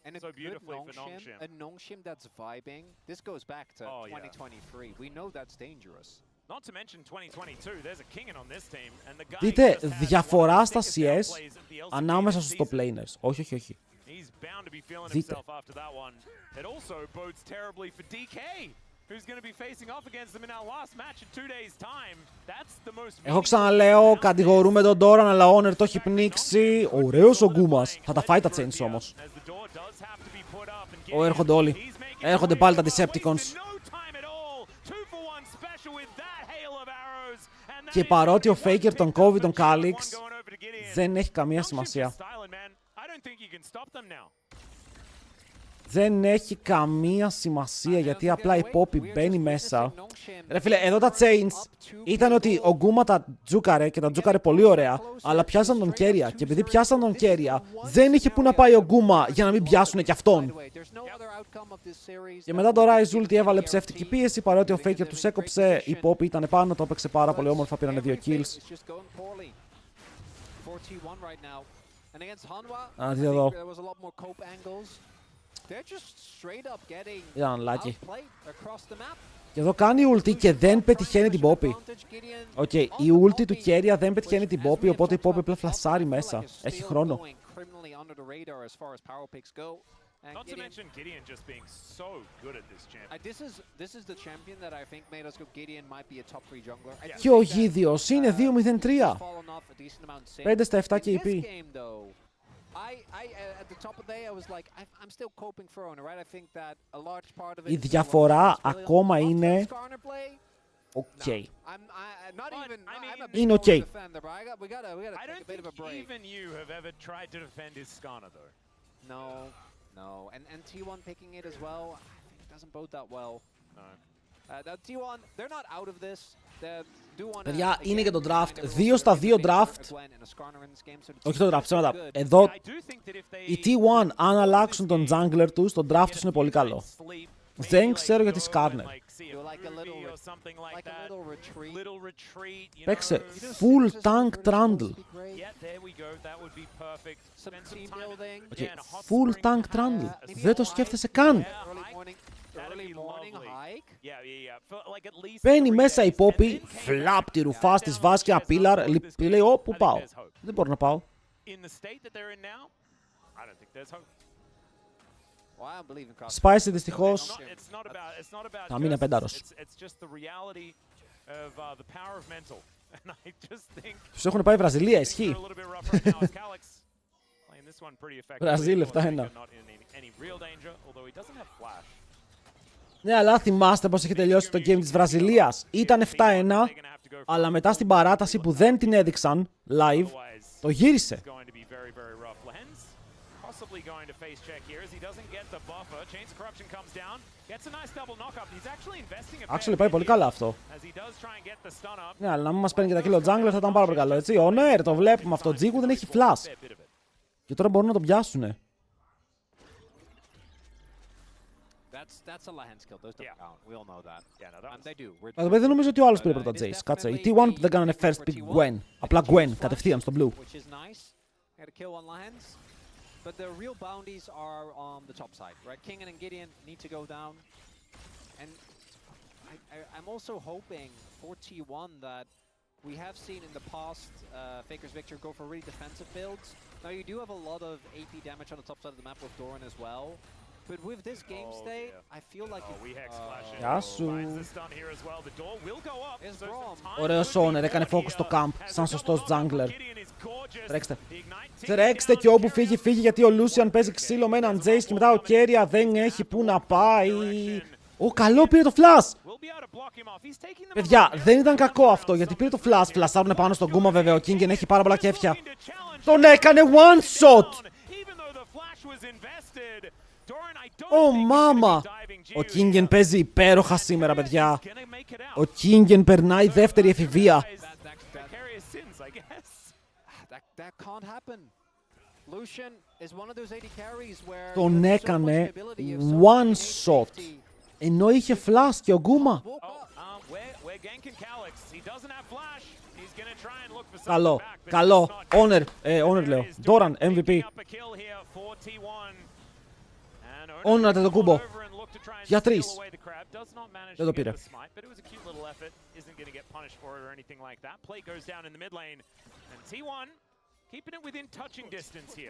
And a So good beautifully for Nongshim, a Nongshim that's vibing. This goes back to 2023. We know that's dangerous. Not to mention 2022, there's a Kingen on this team, and the guy Δείτε just has διαφορά one of στα the biggest CS outplays of the LCK ανάμεσα this στους top season. laners. Όχι, όχι, όχι. He's bound to be feeling Δείτε. himself after that one. It also bodes terribly for DK, who's going to be facing off against them in our last match in 2 days' time. That's the most. Εγώ ξαναλέω, κατηγορούμε τον Doran, αλλά ο Owner το έχει πνίξει. Ωραίος ο Γκούμας. Θα τα φάει τα chains όμως. Έρχονται όλοι. Έρχονται πάλι τα Decepticons. Και παρότι ο Faker τον κόβει τον Calix, δεν έχει καμία σημασία. Δεν έχει καμία σημασία γιατί απλά η Poppy μπαίνει μέσα. Ρε φίλε, εδώ τα chains ήταν ότι ο Γκούμα τα τζούκαρε και τα τζούκαρε πολύ ωραία, αλλά πιάσαν τον Κέρια. Και επειδή πιάσαν τον Κέρια, δεν είχε που να πάει ο Γκούμα για να μην πιάσουν κι αυτόν. Και μετά το Rise Ulti έβαλε ψεύτικη πίεση, παρότι ο Faker τους έκοψε, η Poppy ήταν πάνω, το έπαιξε πάρα πολύ όμορφα, πήρανε 2 kills. Α, δείτε εδώ. Ήταν unlucky. Και εδώ κάνει ulti και δεν πετυχαίνει την Poppy. Οκ, η ulti του Keria δεν πετυχαίνει την Poppy, οπότε η Poppy απλά φλασάρει μέσα. Έχει χρόνο. Not to mention Gideon just being so good at this champion. This is the champion that I think made us go Gideon might be a top 3 jungler. Και ο Γίδιος είναι 2-0-3. 5 στα 7 KP. Η διαφορά ακόμα είναι οκ. Είναι οκ. I don't think even you have ever tried to defend his Skarner though. No. No, and T1 picking it as well, I think it doesn't bode that well. No. That T1, they're not out of this. They do want Παιδιά, είναι και το draft. 2 στα 2 draft. Όχι το draft, ψέματα. Εδώ οι T1, αν αλλάξουν τον jungler τους, το draft τους είναι πολύ καλό. Δεν ξέρω γιατί σκάρνε. Παίξε full tank trundle. Okay, full tank trundle. Δεν το σκέφτεσαι καν. Μπαίνει μέσα η Poppy, φλαπ τη ρουφά, της βάζει και ένα πίλαρ, λέει «Ω, πού πάω, δεν μπορώ να πάω». Spicy δυστυχώς θα μείνει πένταρος. Τους έχουν πάει Βραζιλία, ισχύει. Βραζίλ 7-1. Ναι, αλλά θυμάστε πως είχε τελειώσει το game της Βραζιλίας. Ήταν 7-1, αλλά μετά στην παράταση που δεν την έδειξαν live, το γύρισε. Actually πάει πολύ καλά αυτό. Ναι, αλλά να μην μας παίρνει και τα kill jungler θα ήταν πάρα πολύ καλό, έτσι. Ο Νέρ, το βλέπουμε αυτό. Τζίκου δεν έχει flash. Και τώρα μπορούν να τον πιάσουνε. Αλλά δεν νομίζω ότι ο άλλος πήρε πρώτα Jace. Κάτσε, οι T1 που δεν κάνανε first pick Gwen. Απλά Gwen, κατευθείαν στο blue. But the real bounties are on the top side, right? Kingen and Gideon need to go down. And I'm also hoping for T1 that we have seen in the past Faker's Victor go for really defensive builds. Now you do have a lot of AP damage on the top side of the map with Doran as well. But with this game state, I feel like Γεια σου. Ωραίος Owner, έκανε focus στο camp, σαν σωστός jungler. Τρέξτε. Τρέξτε και όπου φύγει, φύγει, γιατί ο Lucian παίζει ξύλο με έναν Jace και μετά ο Keria δεν έχει που να πάει. Ω, καλό, πήρε το flash! Παιδιά, δεν ήταν κακό αυτό, γιατί πήρε το flash. Φλασάρουνε πάνω στον Γκούμα, βέβαια, ο Kingen έχει πάρα πολλά κέφια. Τον έκανε one shot! Ω, μάμα! Ο Kingen παίζει υπέροχα σήμερα, παιδιά. Ο Kingen περνάει δεύτερη εφηβεία. Τον έκανε one shot. Ενώ είχε flash και ο Γκούμα. Καλό, καλό. Owner λέω. Doran, MVP. Ώνατε το κούμπο. Για 3. Δεν το πήρε.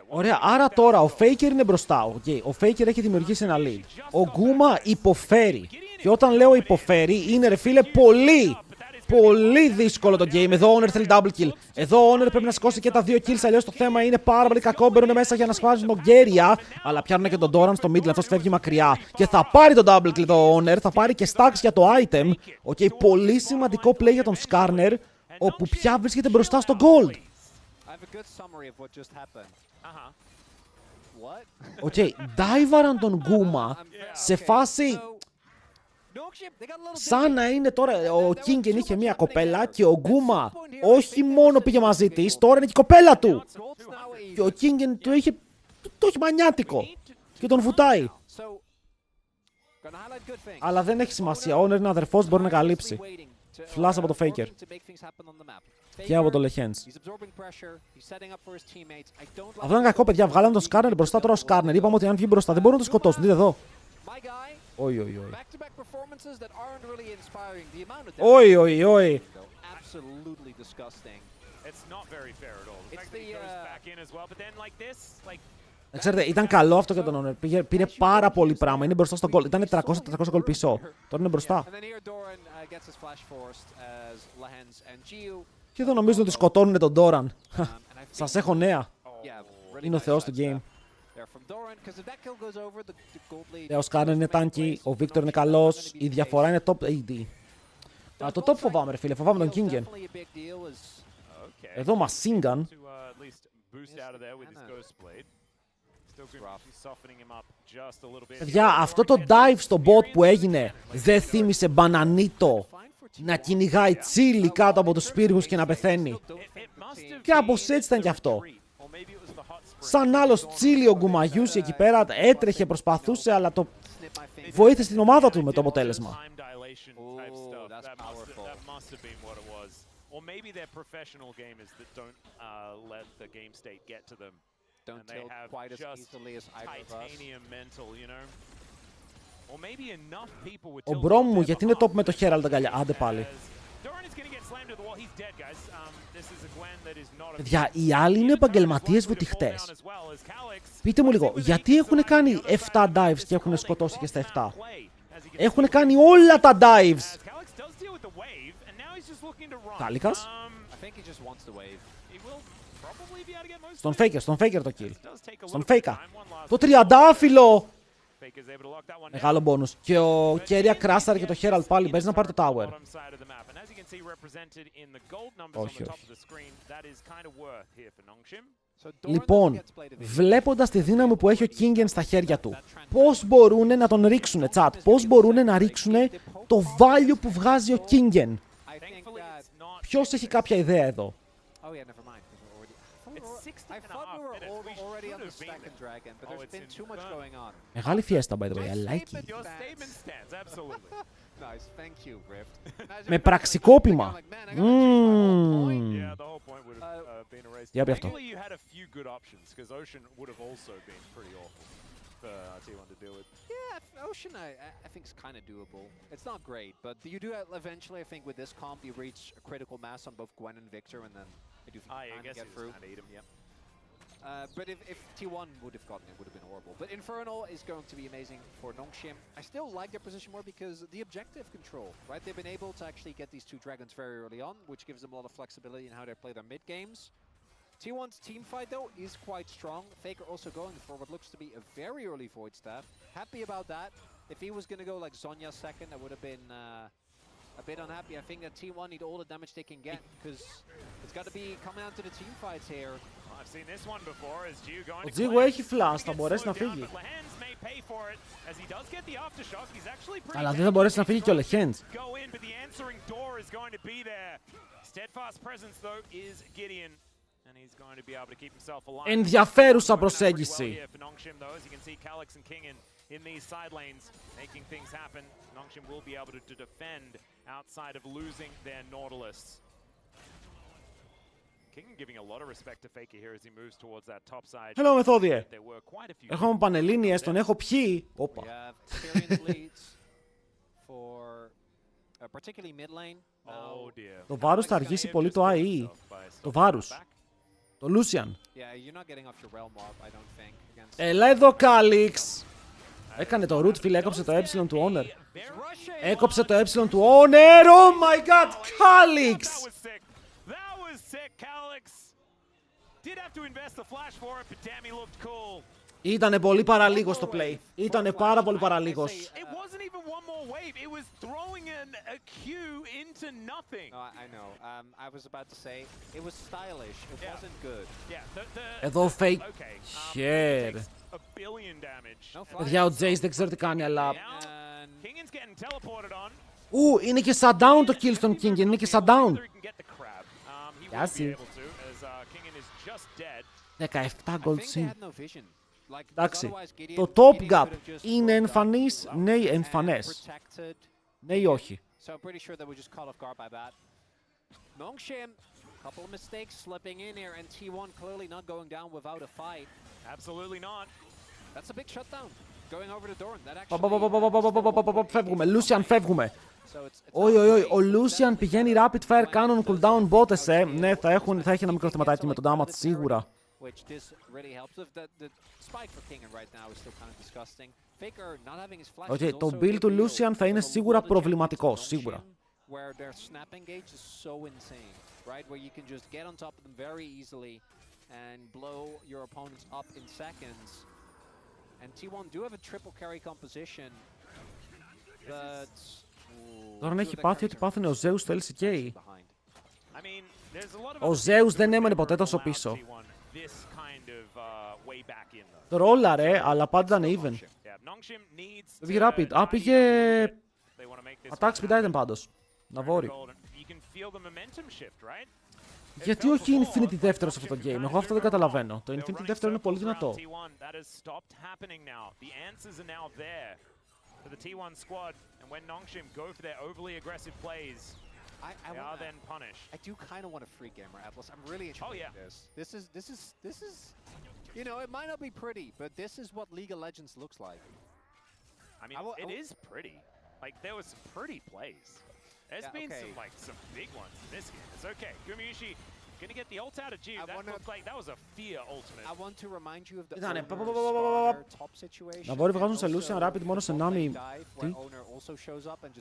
Ωραία, άρα τώρα ο Faker είναι μπροστά. Okay. Ο Faker έχει δημιουργήσει ένα lead. Ο Γκούμα υποφέρει. Και όταν λέω υποφέρει, είναι ρε φίλε πολύ δύσκολο το game. Εδώ ο Owner θέλει double kill. Εδώ ο Owner πρέπει να σηκώσει και τα 2 kills. Αλλιώς το θέμα είναι πάρα πολύ κακό. Μπαίνουν μέσα για να σπάσουν τον Keria. Αλλά πιάνουν και τον Doran στο middle. Αυτός φεύγει μακριά. Και θα πάρει το double kill το Owner. Θα πάρει και stacks για το item. Okay, πολύ σημαντικό play για τον Skarner. Όπου πια βρίσκεται μπροστά στο gold. Okay, divearan τον Γκούμα σε φάση. Σαν να είναι τώρα, ο Kingen είχε μια κοπέλα και ο Γκούμα όχι μόνο πήγε μαζί της, τώρα είναι και η κοπέλα του. Και ο Kingen το έχει μανιάτικο και τον βουτάει. Αλλά δεν έχει σημασία, ο Owner είναι αδερφός, μπορεί να καλύψει. Flash από το Faker. Και από το Lehens. Αυτό είναι κακό, παιδιά, βγάλαν τον Skarner μπροστά τώρα ο Skarner. Είπαμε ότι αν βγει μπροστά δεν μπορούν να τον σκοτώσουν, δείτε εδώ. Όχι, όχι, όχι. Όχι, όχι, όχι. Ξέρετε, ήταν καλό αυτό για τον Owner. Πήρε πάρα πολύ πράγμα. Είναι μπροστά στο goal. Ήταν 300 goal πίσω. Τώρα είναι μπροστά. Και εδώ νομίζω ότι σκοτώνουν τον Doran. Σας έχω νέα. Είναι ο θεός του game. Ο Skarner είναι tanky, ο Victor είναι καλός, η διαφορά είναι top AD. Το top φοβάμαι ρε φίλε, φοβάμαι τον Kingen. Εδώ machine gun. Παιδιά, αυτό το dive στο bot που έγινε δεν θύμισε μπανανίτο να κυνηγάει τσίλι κάτω από τους πύργους και να πεθαίνει. Κάπως έτσι ήταν κι αυτό. Σαν άλλος τσίλι ο Γκουμαγιούση εκεί πέρα έτρεχε, προσπαθούσε, αλλά το βοήθησε την ομάδα του με το αποτέλεσμα. Or maybe they're professional gamers that don't let the game state get to them. Don't And they tilt have quite as just easily as either of us. titanium mental, you know? Or maybe enough people would Ο tilt Μπρόμ on μου their γιατί είναι behalf. top με το Herald αγκαλιά. Άντε πάλι. As Doran is gonna get slammed to the wall. He's dead, guys. This is a Gwen that is not a... Παιδιά, οι άλλοι είναι επαγγελματίες βουτυχτές. Πείτε μου λίγο, γιατί έχουν κάνει 7 dives και έχουν σκοτώσει και στα 7. Έχουν κάνει όλα τα dives. Κάλικας. Στον Faker το kill. Στον Faker. Το τριαντάφυλλο. Μεγάλο bonus. Και ο Κέρια κράσαρε και το Herald πάλι. Παίζει να πάρει το tower. Όχι, όχι. Λοιπόν, βλέποντας τη δύναμη που έχει ο Kingen στα χέρια του, πώς μπορούν να τον ρίξουνε, chat, πώς μπορούν να ρίξουνε το value που βγάζει ο Kingen. Ποιος έχει κάποια ιδέα εδώ? Μεγάλη φιέστα, by the way, I like it. Με πραξικόπημα. Τι είπε αυτό? Yeah, Ocean I think is kind of doable. It's not great, but you do eventually, I think, with this comp, you reach a critical mass on both Gwen and Victor, and then you do kind of get through. But if T1 would have gotten it, would have been horrible. But Infernal is going to be amazing for Nongshim. I still like their position more because the objective control, right? They've been able to actually get these two dragons very early on, which gives them a lot of flexibility in how they play their mid games. T1's team fight, though, is quite strong. Faker also going for what looks to be a very early Void Staff. Happy about that. If he was going to go like Zonya second, I would have been a bit unhappy. I think that T1 need all the damage they can get because it's got to be coming down to the team fights here. I've seen this one before. Is Gio going Ο to Τζίγου έχει flash, θα μπορέσει να φύγει. Αλλά δεν θα μπορέσει να φύγει και ο Lehends. Ενδιαφέρουσα προσέγγιση. In these side lanes, making things happen. Nongshim will be able to defend outside of losing their Nautilus. King giving a lot of respect to Faker here as he moves towards that top side. Hello, Μεθόδιε. Έχουμε πανελλήνιες, τον έχω πιει. Όπα. Το βάρος θα αργήσει πολύ το IE. Το βάρος. Το Lucian. Έλα εδώ, Κάλιξ. Έκανε το root, φίλε, έκοψε το ε του Honor. Έκοψε το ε του Honor, oh my god, Calyx! Ήτανε πολύ παραλίγος το play. Ήτανε πάρα πολύ παραλίγος. Εδώ fake hair. Παιδιά, ο Jace δεν ξέρω τι κάνει, αλλά... είναι και shutdown το kill στον King, είναι και shutdown. Γεια σου. 17 gold sim. Εντάξει, το top gap είναι εμφανής, ναι εμφανές. Ναι ή όχι. Couple of mistakes slipping in here, and T1 clearly not going down without a fight. Absolutely not. That's a big shutdown. Going over to Doran. That actually... Φεύγουμε, Lucian, φεύγουμε. Όχι, ο Lucian πηγαίνει rapid fire cannon cooldown botες, ναι, θα έχει ένα μικρό θεματάκι με τον damage σίγουρα. Το build του Lucian θα είναι σίγουρα προβληματικό, σίγουρα. Right, where you can just get on top of them very easily and blow your opponents up in seconds. And T1 do have a triple carry composition, but... Τώρα έχει πάθει ότι πάθαινε ο Zeus στο LCK. Ο Zeus δεν έμενε ποτέ τόσο πίσω. Ρόλαρε, αλλά πάντα ήταν even. Πήγε rapid. Α, πήγε... Attack speed item πάντως. Να βόρει. Γιατί όχι Infinity δεύτερο σε αυτό το game, εγώ αυτό δεν καταλαβαίνω. Το Infinity δεύτερο είναι πολύ δυνατό. For the T1 squad, and when Nongshim go for their overly aggressive plays, they are then punished. I do kind of want a free gamer, Atlas. I'm really interested in this. This is, you know, it might not be pretty, but this is what League of Legends looks like. I mean, it is pretty. Like, there was some pretty plays. There's been some big ones in this game. It's okay. Gumayushi gonna get the ult out of G. That looked like that was a fear ultimate. I want to remind you of the Ήτανε, top situation. να μπορεί βγάζουν σε Lucian Rapid μόνο σε Nami. Τι?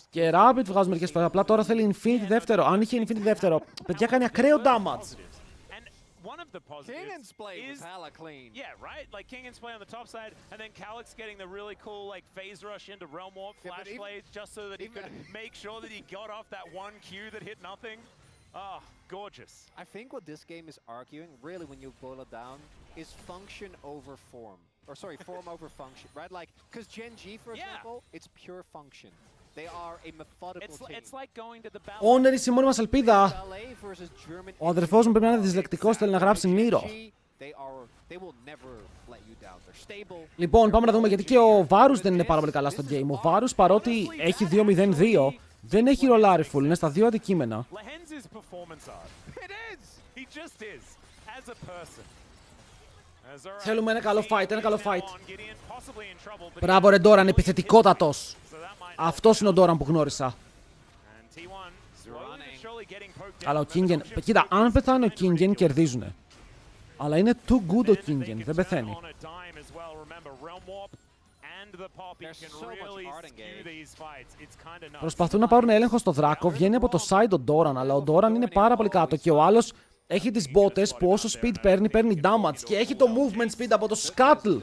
Και Rapid βγάζουν μερικές φορές. Απλά τώρα θέλει Infinity δεύτερο. Αν είχε Infinity δεύτερο, παιδιά κάνει ακραίο damage. One of the positives is hella clean. Yeah, right? Like Kingan's play on the top side, and then Calyx getting the really cool like phase rush into Realm Warp flash blades just so that he could make sure that he got off that one Q that hit nothing. Oh, gorgeous. I think what this game is arguing, really when you boil it down, is function over form. Or sorry, form over function, right? Like, because Gen G, for example, it's pure function. They are a methodical team. It's like going to the ballet. Owner είναι η μόνη μας ελπίδα. Ο αδερφός μου πρέπει να είναι δυσλεκτικός, θέλει να γράψει Νίρο. Λοιπόν, πάμε να δούμε γιατί και ο Varus δεν είναι πάρα πολύ καλά στο game. Ο Varus, παρότι έχει 2-0-2, δεν έχει ρολάρι full, είναι στα δύο αντικείμενα. Θέλουμε ένα καλό fight, ένα καλό fight. Μπράβο ρε Ντόραν, επιθετικότατος. Αυτός είναι ο Ντόραν που γνώρισα. Αλλά ο Kingen... Κοίτα, αν πεθάνει ο Kingen, κερδίζουνε. Αλλά είναι too good ο Kingen, δεν πεθαίνει. Προσπαθούν να πάρουν έλεγχο στο Δράκο, βγαίνει από το side ο Ντόραν, αλλά ο Ντόραν είναι πάρα πολύ κάτω και ο άλλος έχει τις μπότες που όσο speed παίρνει, παίρνει damage και έχει το movement speed από το Scuttle.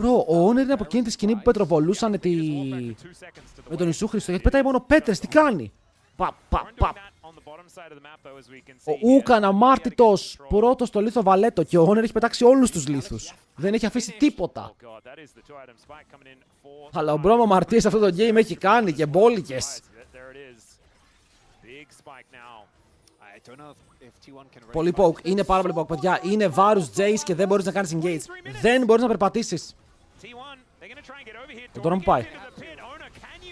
Bro, ο Owner είναι από εκείνη τη σκηνή που πετροβολούσαν με τον Ιησού Χριστό, γιατί πετάει μόνο πέτρες, τι κάνει. Ο Ούκαν αμάρτητος, πρώτος στο λίθο βαλέτο και ο Owner έχει πετάξει όλους τους λίθους. Δεν έχει αφήσει τίποτα. Αλλά ο Μπρόμο αμαρτίες αυτό το game έχει κάνει και μπόλικες. Πολύ poke, είναι πάρα πολύ poke, παιδιά. Είναι Varus Jace και δεν μπορείς να κάνεις engage. Δεν μπορείς να περπατήσεις. Τώρα μου πάει.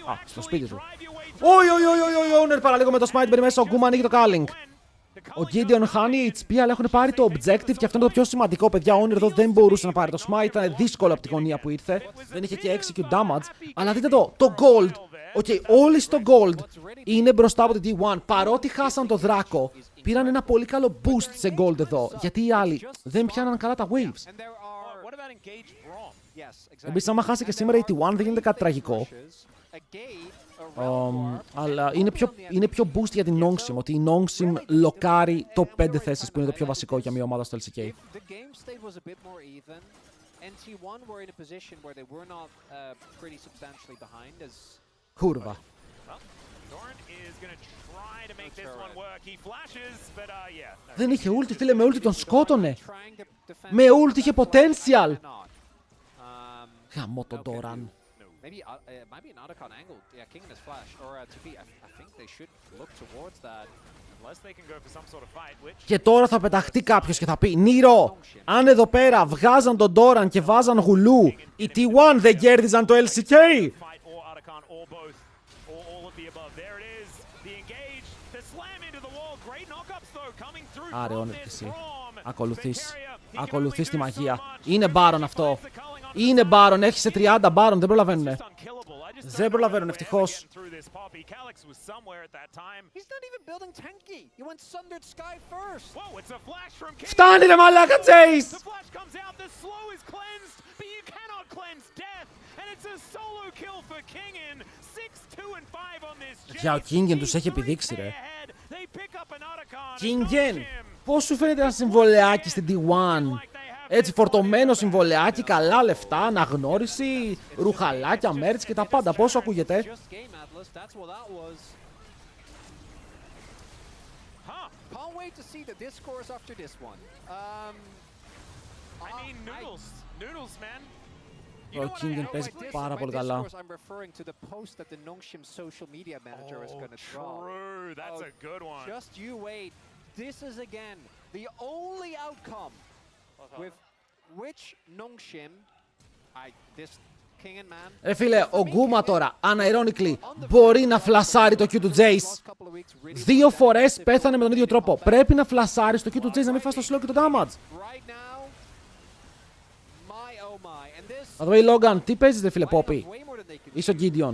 Α, στο σπίτι του. Ο Owner παραλίγο με το smite μπαίνει μέσα, ο Γκούμα ανοίγει το calling. Ο Gideon χάνει HP, αλλά έχουν πάρει το objective και αυτό είναι το πιο σημαντικό, παιδιά. Ο Owner εδώ δεν μπορούσε να πάρει το smite, ήταν δύσκολο από τη γωνία που ήρθε. Δεν είχε και execute damage. Αλλά δείτε εδώ, το gold. Όλοι στο gold είναι μπροστά από την T1. Παρότι χάσαν το Δράκο, πήραν ένα πολύ καλό boost σε gold εδώ. Γιατί οι άλλοι δεν πιάναν καλά τα waves. Επίσης, άμα χάσει και σήμερα η T1 δεν γίνεται κάτι τραγικό. Αλλά είναι πιο boost για την Nongshim, ότι η Nongshim λοκάρει το 5 θέσεις που είναι το πιο βασικό για μια ομάδα στο LCK. Κούρβα. Δεν είχε ulti, φίλε, με ulti τον σκότωνε. Με ulti είχε potential. Γαμώ τον Doran. Maybe it might be an Otacon angle. Yeah, King has flash. Or to be, I think they should look towards that. Unless they can go for some sort of fight, which... Και τώρα θα πεταχτεί κάποιος και θα πει Νίρο, αν εδώ πέρα βγάζαν τον Doran και βάζαν γουλού, οι T1 δεν κέρδιζαν το LCK. Άρε, Owner, εσύ. Ακολουθείς τη μαγεία. Είναι Baron αυτό. Είναι Baron, έχει σε 30 Baron, δεν προλαβαίνουνε. Δεν προλαβαίνουν, ευτυχώς. Φτάνει ρε μαλάκα, Chase! Για ο Kingen τους έχει επιδείξει ρε. Kingen, πώς σου φαίνεται ένα συμβολεάκι στην T1? Έτσι φορτωμένο συμβολεάκι, καλά λεφτά, αναγνώριση, ρουχαλάκια, μέρτς και τα πάντα. Πόσο ακούγεται? mean, noodles, man. Ο Kingen παίζει πάρα πολύ καλά. I'm referring to the post that the Nongshim social media manager is going to draw. True, that's a good one. Just you wait. This is again the only outcome with which Nongshim, this Kingen man. Φίλε, ο Γκούμα τώρα, unironically, μπορεί να φλασάρει το Q του Jace. 2 φορές πέθανε με τον ίδιο τρόπο. Πρέπει να φλασάρει το Q του Jace, να μην φας το slow και το damage. Θα το πει Logan, τι παίζεις, δε φίλε Poppy? Είσαι ο Gideon.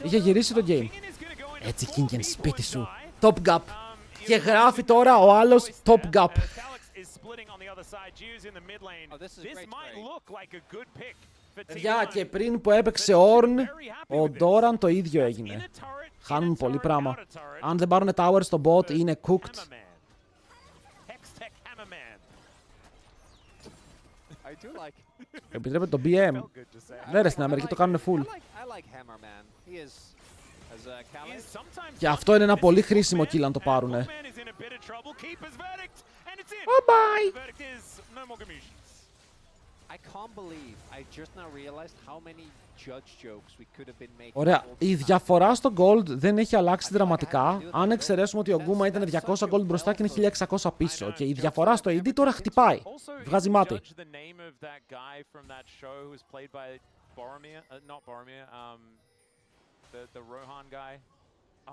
Είχε γυρίσει το game. Έτσι, Kingen, σπίτι σου. Top gap. Και γράφει τώρα ο άλλος top gap. Παιδιά, και πριν που έπαιξε Ornn, ο Doran το ίδιο έγινε. Χάνουν πολύ πράγμα. Αν δεν πάρουν tower στο bot, είναι cooked. Επιτρέπεται το BM. Ναι ρε, στην Αμερική το κάνουν full. Και αυτό είναι ένα πολύ χρήσιμο kill αν το πάρουνε. Bye bye! Ωραία, η διαφορά στο gold δεν έχει αλλάξει δραματικά. Αν εξαιρέσουμε ότι ο Γκούμα ήταν 200 gold μπροστά και είναι 1600 πίσω. Και η διαφορά στο AD τώρα χτυπάει. Βγάζει μάτι.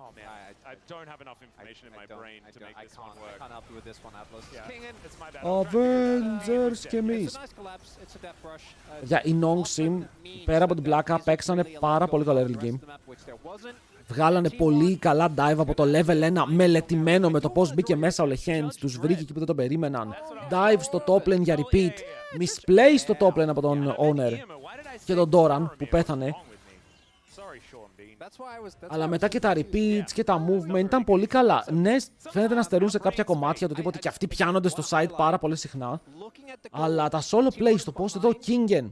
Oh man, I don't have enough information in my brain to make this one work. I can't help you with this one, Atlas. Yeah, it's my bad. Avengers και εμείς. Για οι Nongshim, πέρα από την πλάκα, παίξανε πάρα πολύ καλό early game. Βγάλανε πολύ καλά dive από το level 1, μελετημένο με το πώς μπήκε μέσα ο Lehends, τους βρήκε εκεί που δεν τον περίμεναν. Dive στο top lane για repeat, misplay στο top lane από τον owner και τον Doran που πέθανε. Αλλά μετά και τα repeats και τα movement ήταν πολύ καλά. Ναι, φαίνεται να στερούν σε κάποια κομμάτια το τύπο ότι και αυτοί πιάνονται στο side πάρα πολύ συχνά. Αλλά τα solo play στο post εδώ, Kingen.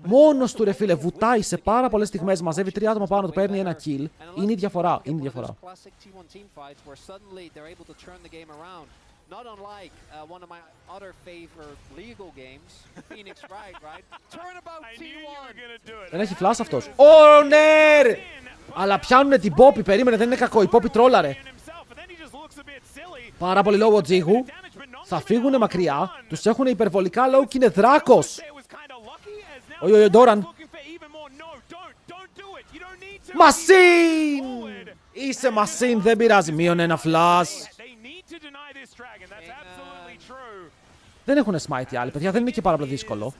Μόνος του ρε φίλε, βουτάει σε πάρα πολλές στιγμές, μαζεύει 3 άτομα πάνω του, παίρνει ένα kill. Είναι η διαφορά, είναι η διαφορά. Not unlike one of my other favorite legal games, Phoenix Wright, right? Turnabout T1. Δεν έχει flash αυτός. Owner! Αλλά πιάνουνε την Poppy, περίμενε, δεν είναι κακό, η Poppy τρόλαρε. Πάρα πολύ low ο Τζίγου. Θα φύγουνε μακριά, τους έχουν υπερβολικά low και είναι δράκος. Ο Doran. Μασίν! Είσαι μασίν, δεν πειράζει, μείον ένα flash. Δεν έχουν smite οι άλλοι, παιδιά, δεν είναι και πάρα πολύ δύσκολο.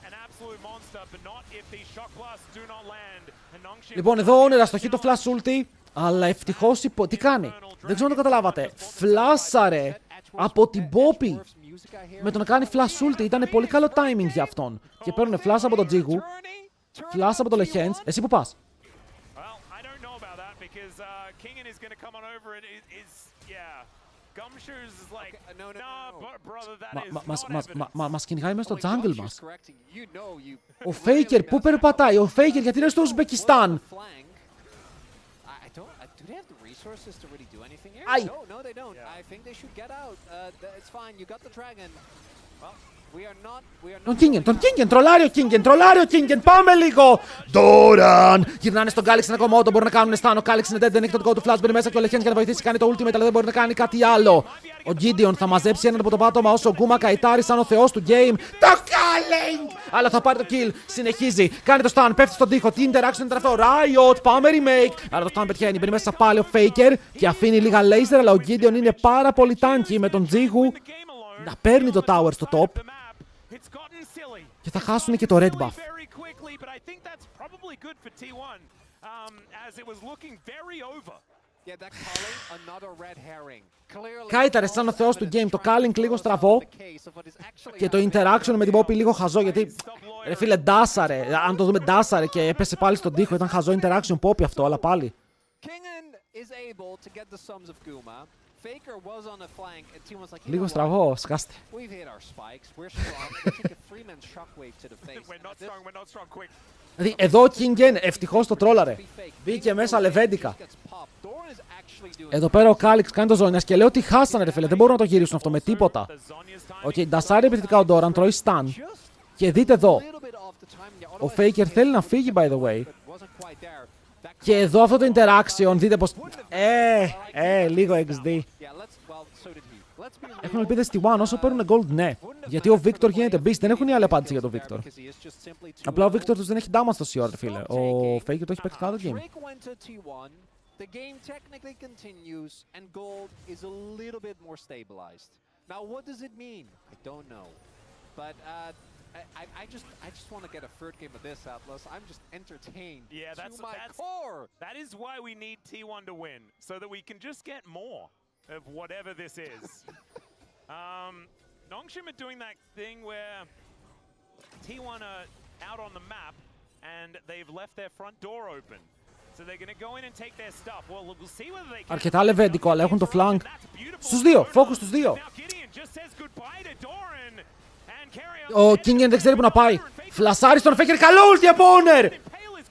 Λοιπόν, εδώ Owner αστοχεί το flash ulti, αλλά ευτυχώς τι κάνει? Δεν ξέρω αν το καταλάβατε. Φλάσαρε από την Poppy με το να κάνει flash ulti, ήταν πολύ καλό timing για αυτόν. Και παίρνουν flash από τον Τζίγου, flash από το Lehends. Εσύ που πας? Μας κυνηγάει μέσα στο jungle μας. Ο Faker πού περπατάει? Ο Faker γιατί είναι στο Ουσμπεκιστάν? Αι! Τον Kingen, τρολάρει ο Kingen, πάμε λίγο! Doran! Γυρνάνε στον Kalex ένα κομμάτι, μπορεί να κάνουν stun. Ο Kalex είναι dead, δεν έχει το δικό του flash, μπαίνει μέσα και ο Lehends για να βοηθήσει, κάνει το ultimate, αλλά δεν μπορεί να κάνει κάτι άλλο. Ο Gideon θα μαζέψει έναν από το πάτωμα όσο ο Γκούμα καητάρει σαν ο θεός του game. Το Kalex! Αλλά θα πάρει το kill, συνεχίζει, κάνει το stun, πέφτει στον τοίχο. Τι interaction είναι αυτό, Riot, πάμε remake. Αλλά το stun πετυχαίνει, μπαίνει μέσα πάλι ο Faker και αφήνει λίγα laser, αλλά ο Gideon είναι πάρα πολύ tanky με τον Τζίγου να παίρνει το tower στο top. Και θα χάσουν και το red buff. Κάιταρε σαν ο θεός του game. Το calling λίγο στραβό και το interaction με την Poppy λίγο χαζό, γιατί ρε φίλε ντάσαρε. Αν το δούμε ντάσαρε και έπεσε πάλι στον τοίχο. Ήταν χαζό interaction Poppy αυτό, αλλά πάλι. Λίγο στραβό, σκάστε. immense shockwave to the face. We're not strong, quick. Δηλαδή, εδώ ο Kingen ευτυχώς το τρόλαρε. Μπήκε μέσα λεβέντικα. Εδώ πέρα ο Κάλιξ κάνει το ζώνιας και λέει ότι χάσανε ρε φίλε, δεν μπορούν να το γυρίσουν αυτό με τίποτα. Οκ, ντασάρει επιθετικά ο Doran, τρώει stun. Και δείτε εδώ, ο Faker θέλει να φύγει by the way. Και εδώ αυτό το interaction, δείτε πως... λίγο XD. Έχουν ελπίδες στη One όσο παίρνουν gold, ναι. Γιατί ο Victor γίνεται beast, δεν έχουν η άλλη απάντηση για τον Victor. Απλά ο Victor τους δεν έχει damage τόση ώρα, φίλε. Ο Faker το έχει παίξει cada game. The game technically continues and gold is a little bit more stabilized. Now what does it mean? I don't know. But I just want to get a third game of this, Atlas. I'm just entertained to my core. That is why we need T1 to win, so that we can just get more of whatever this is. Nongshim are doing that thing where T1 are out on the map and they've left their front door open. So they're going to go in and take their stuff. Well, we'll see whether they can. Αρκετά λεβέντικο, αλλά έχουν το flank. Στους δύο, focus στους δύο. Ο Kingen δεν ξέρει που να πάει. Φλασάρει στον Faker, καλό ulti από Honor.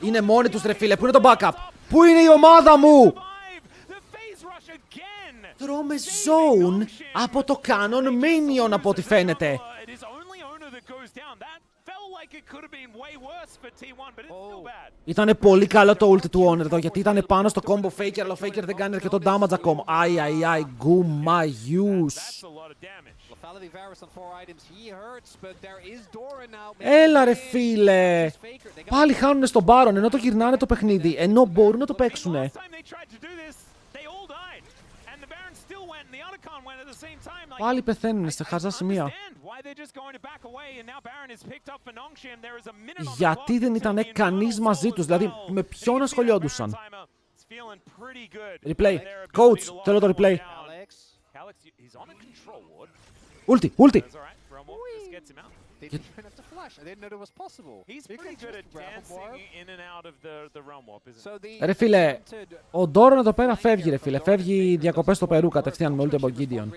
Είναι μόνοι τους ρε φίλε, πού είναι το backup? Πού είναι η ομάδα μου? Τρώμε zone από το Canon Minion από ό,τι φαίνεται. Ήτανε πολύ καλό το ulti του Honor εδώ, γιατί ήταν πάνω στο combo Faker, αλλά ο Faker δεν κάνει αρκετό damage ακόμα. Αι, γκουμαγιούς. Έλα ρε φίλε. Πάλι χάνουνε στον Baron, ενώ το γυρνάνε το παιχνίδι, ενώ μπορούν να το παίξουνε. Πάλι πεθαίνουνε σε χαζά σημεία. Γιατί δεν ήταν κανείς μαζί τους, δηλαδή με ποιον ασχολιόντουσαν? Replay, coach, θέλω το replay. Ulti. Ρε φίλε, ο Doran εδώ πέρα φεύγει ρε φίλε, φεύγει διακοπές στο Περού κατευθείαν με ulti από Gideon.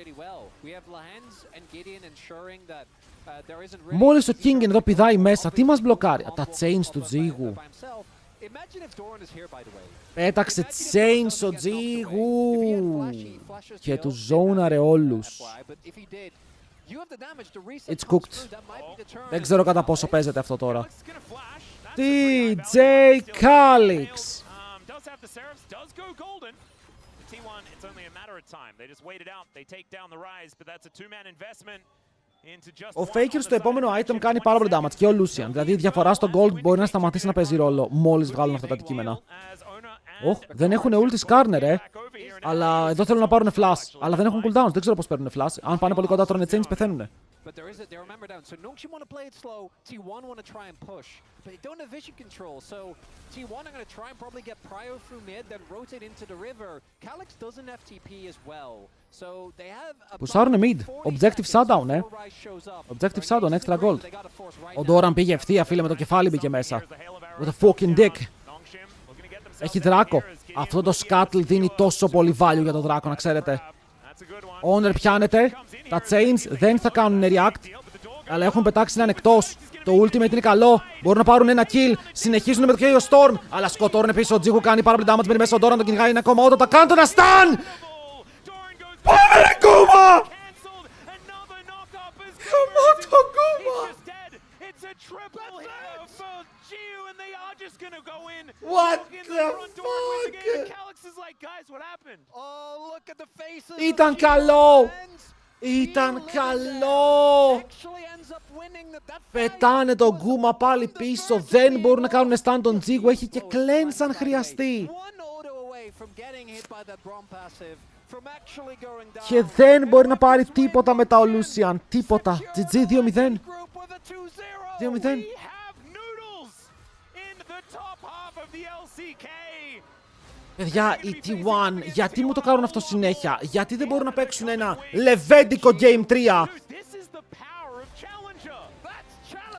Μόλις ο Kingen εδώ πηδάει μέσα, τι μας μπλοκάρει? Τα chains του Τζίγου. Πέταξε chains ο Τζίγου και του ζώναρε όλους. It's cooked. Δεν ξέρω κατά πόσο παίζεται αυτό τώρα. DJ Khalix. Ο Faker στο επόμενο item κάνει πάρα πολύ damage και ο Lucian. Δηλαδή η διαφορά στο gold μπορεί να σταματήσει να παίζει ρόλο μόλις βγάλουν αυτά τα αντικείμενα. Δεν έχουν ulti Skarner, αλλά εδώ θέλουν να πάρουν flash. Αλλά δεν έχουν cooldowns, δεν ξέρω πώς παίρνουν flash. Αν πάνε πολύ κοντά τρώνε chains, πεθαίνουνε. But they remember down. So Nongshim want to play it slow. T1 want to try and push, but they don't have vision control. So T1 are going to try and probably get prio through mid, then rotate into the river. Khalix doesn't have TP as well. So they have a Πουσάρουνε mid. Objective shutdown, Objective shutdown, extra gold. Ο Doran πήγε ευθεία, φίλε, με το κεφάλι μπήκε μέσα. With a fucking dick. Έχει δράκο. Αυτό το scuttle δίνει τόσο πολύ value για το δράκο, να ξέρετε. Honor πιάνεται. Τα chains δεν θα κάνουν react, αλλά έχουν πετάξει έναν εκτός. Το ultimate είναι καλό. Μπορούν να πάρουν ένα kill. Συνεχίζουν με το KO Storm. Αλλά σκοτώνουν πίσω. Ο Τζίγου κάνει πάρα πολύ damage. Μπαίνει μέσα ο Doran, τον κυνηγάει ένα ακόμα. Όταν τα κάνουν τον αστάν! Πάμε ρε κούμα! Χαμώ το κούμα! What the fuck? Ήταν καλό! Ήταν καλό! Πετάνε τον Γκούμα πάλι πίσω. Δεν μπορούν να κάνουν stun τον Τζίγου. Έχει και cleanse αν χρειαστεί. Και δεν μπορεί να πάρει τίποτα μετά ο Lucian. Τίποτα. GG 2-0. 2-0. Παιδιά, η T1, γιατί μου το κάνουν αυτό συνέχεια? Γιατί δεν μπορούν να παίξουν ένα λεβέντικο Game 3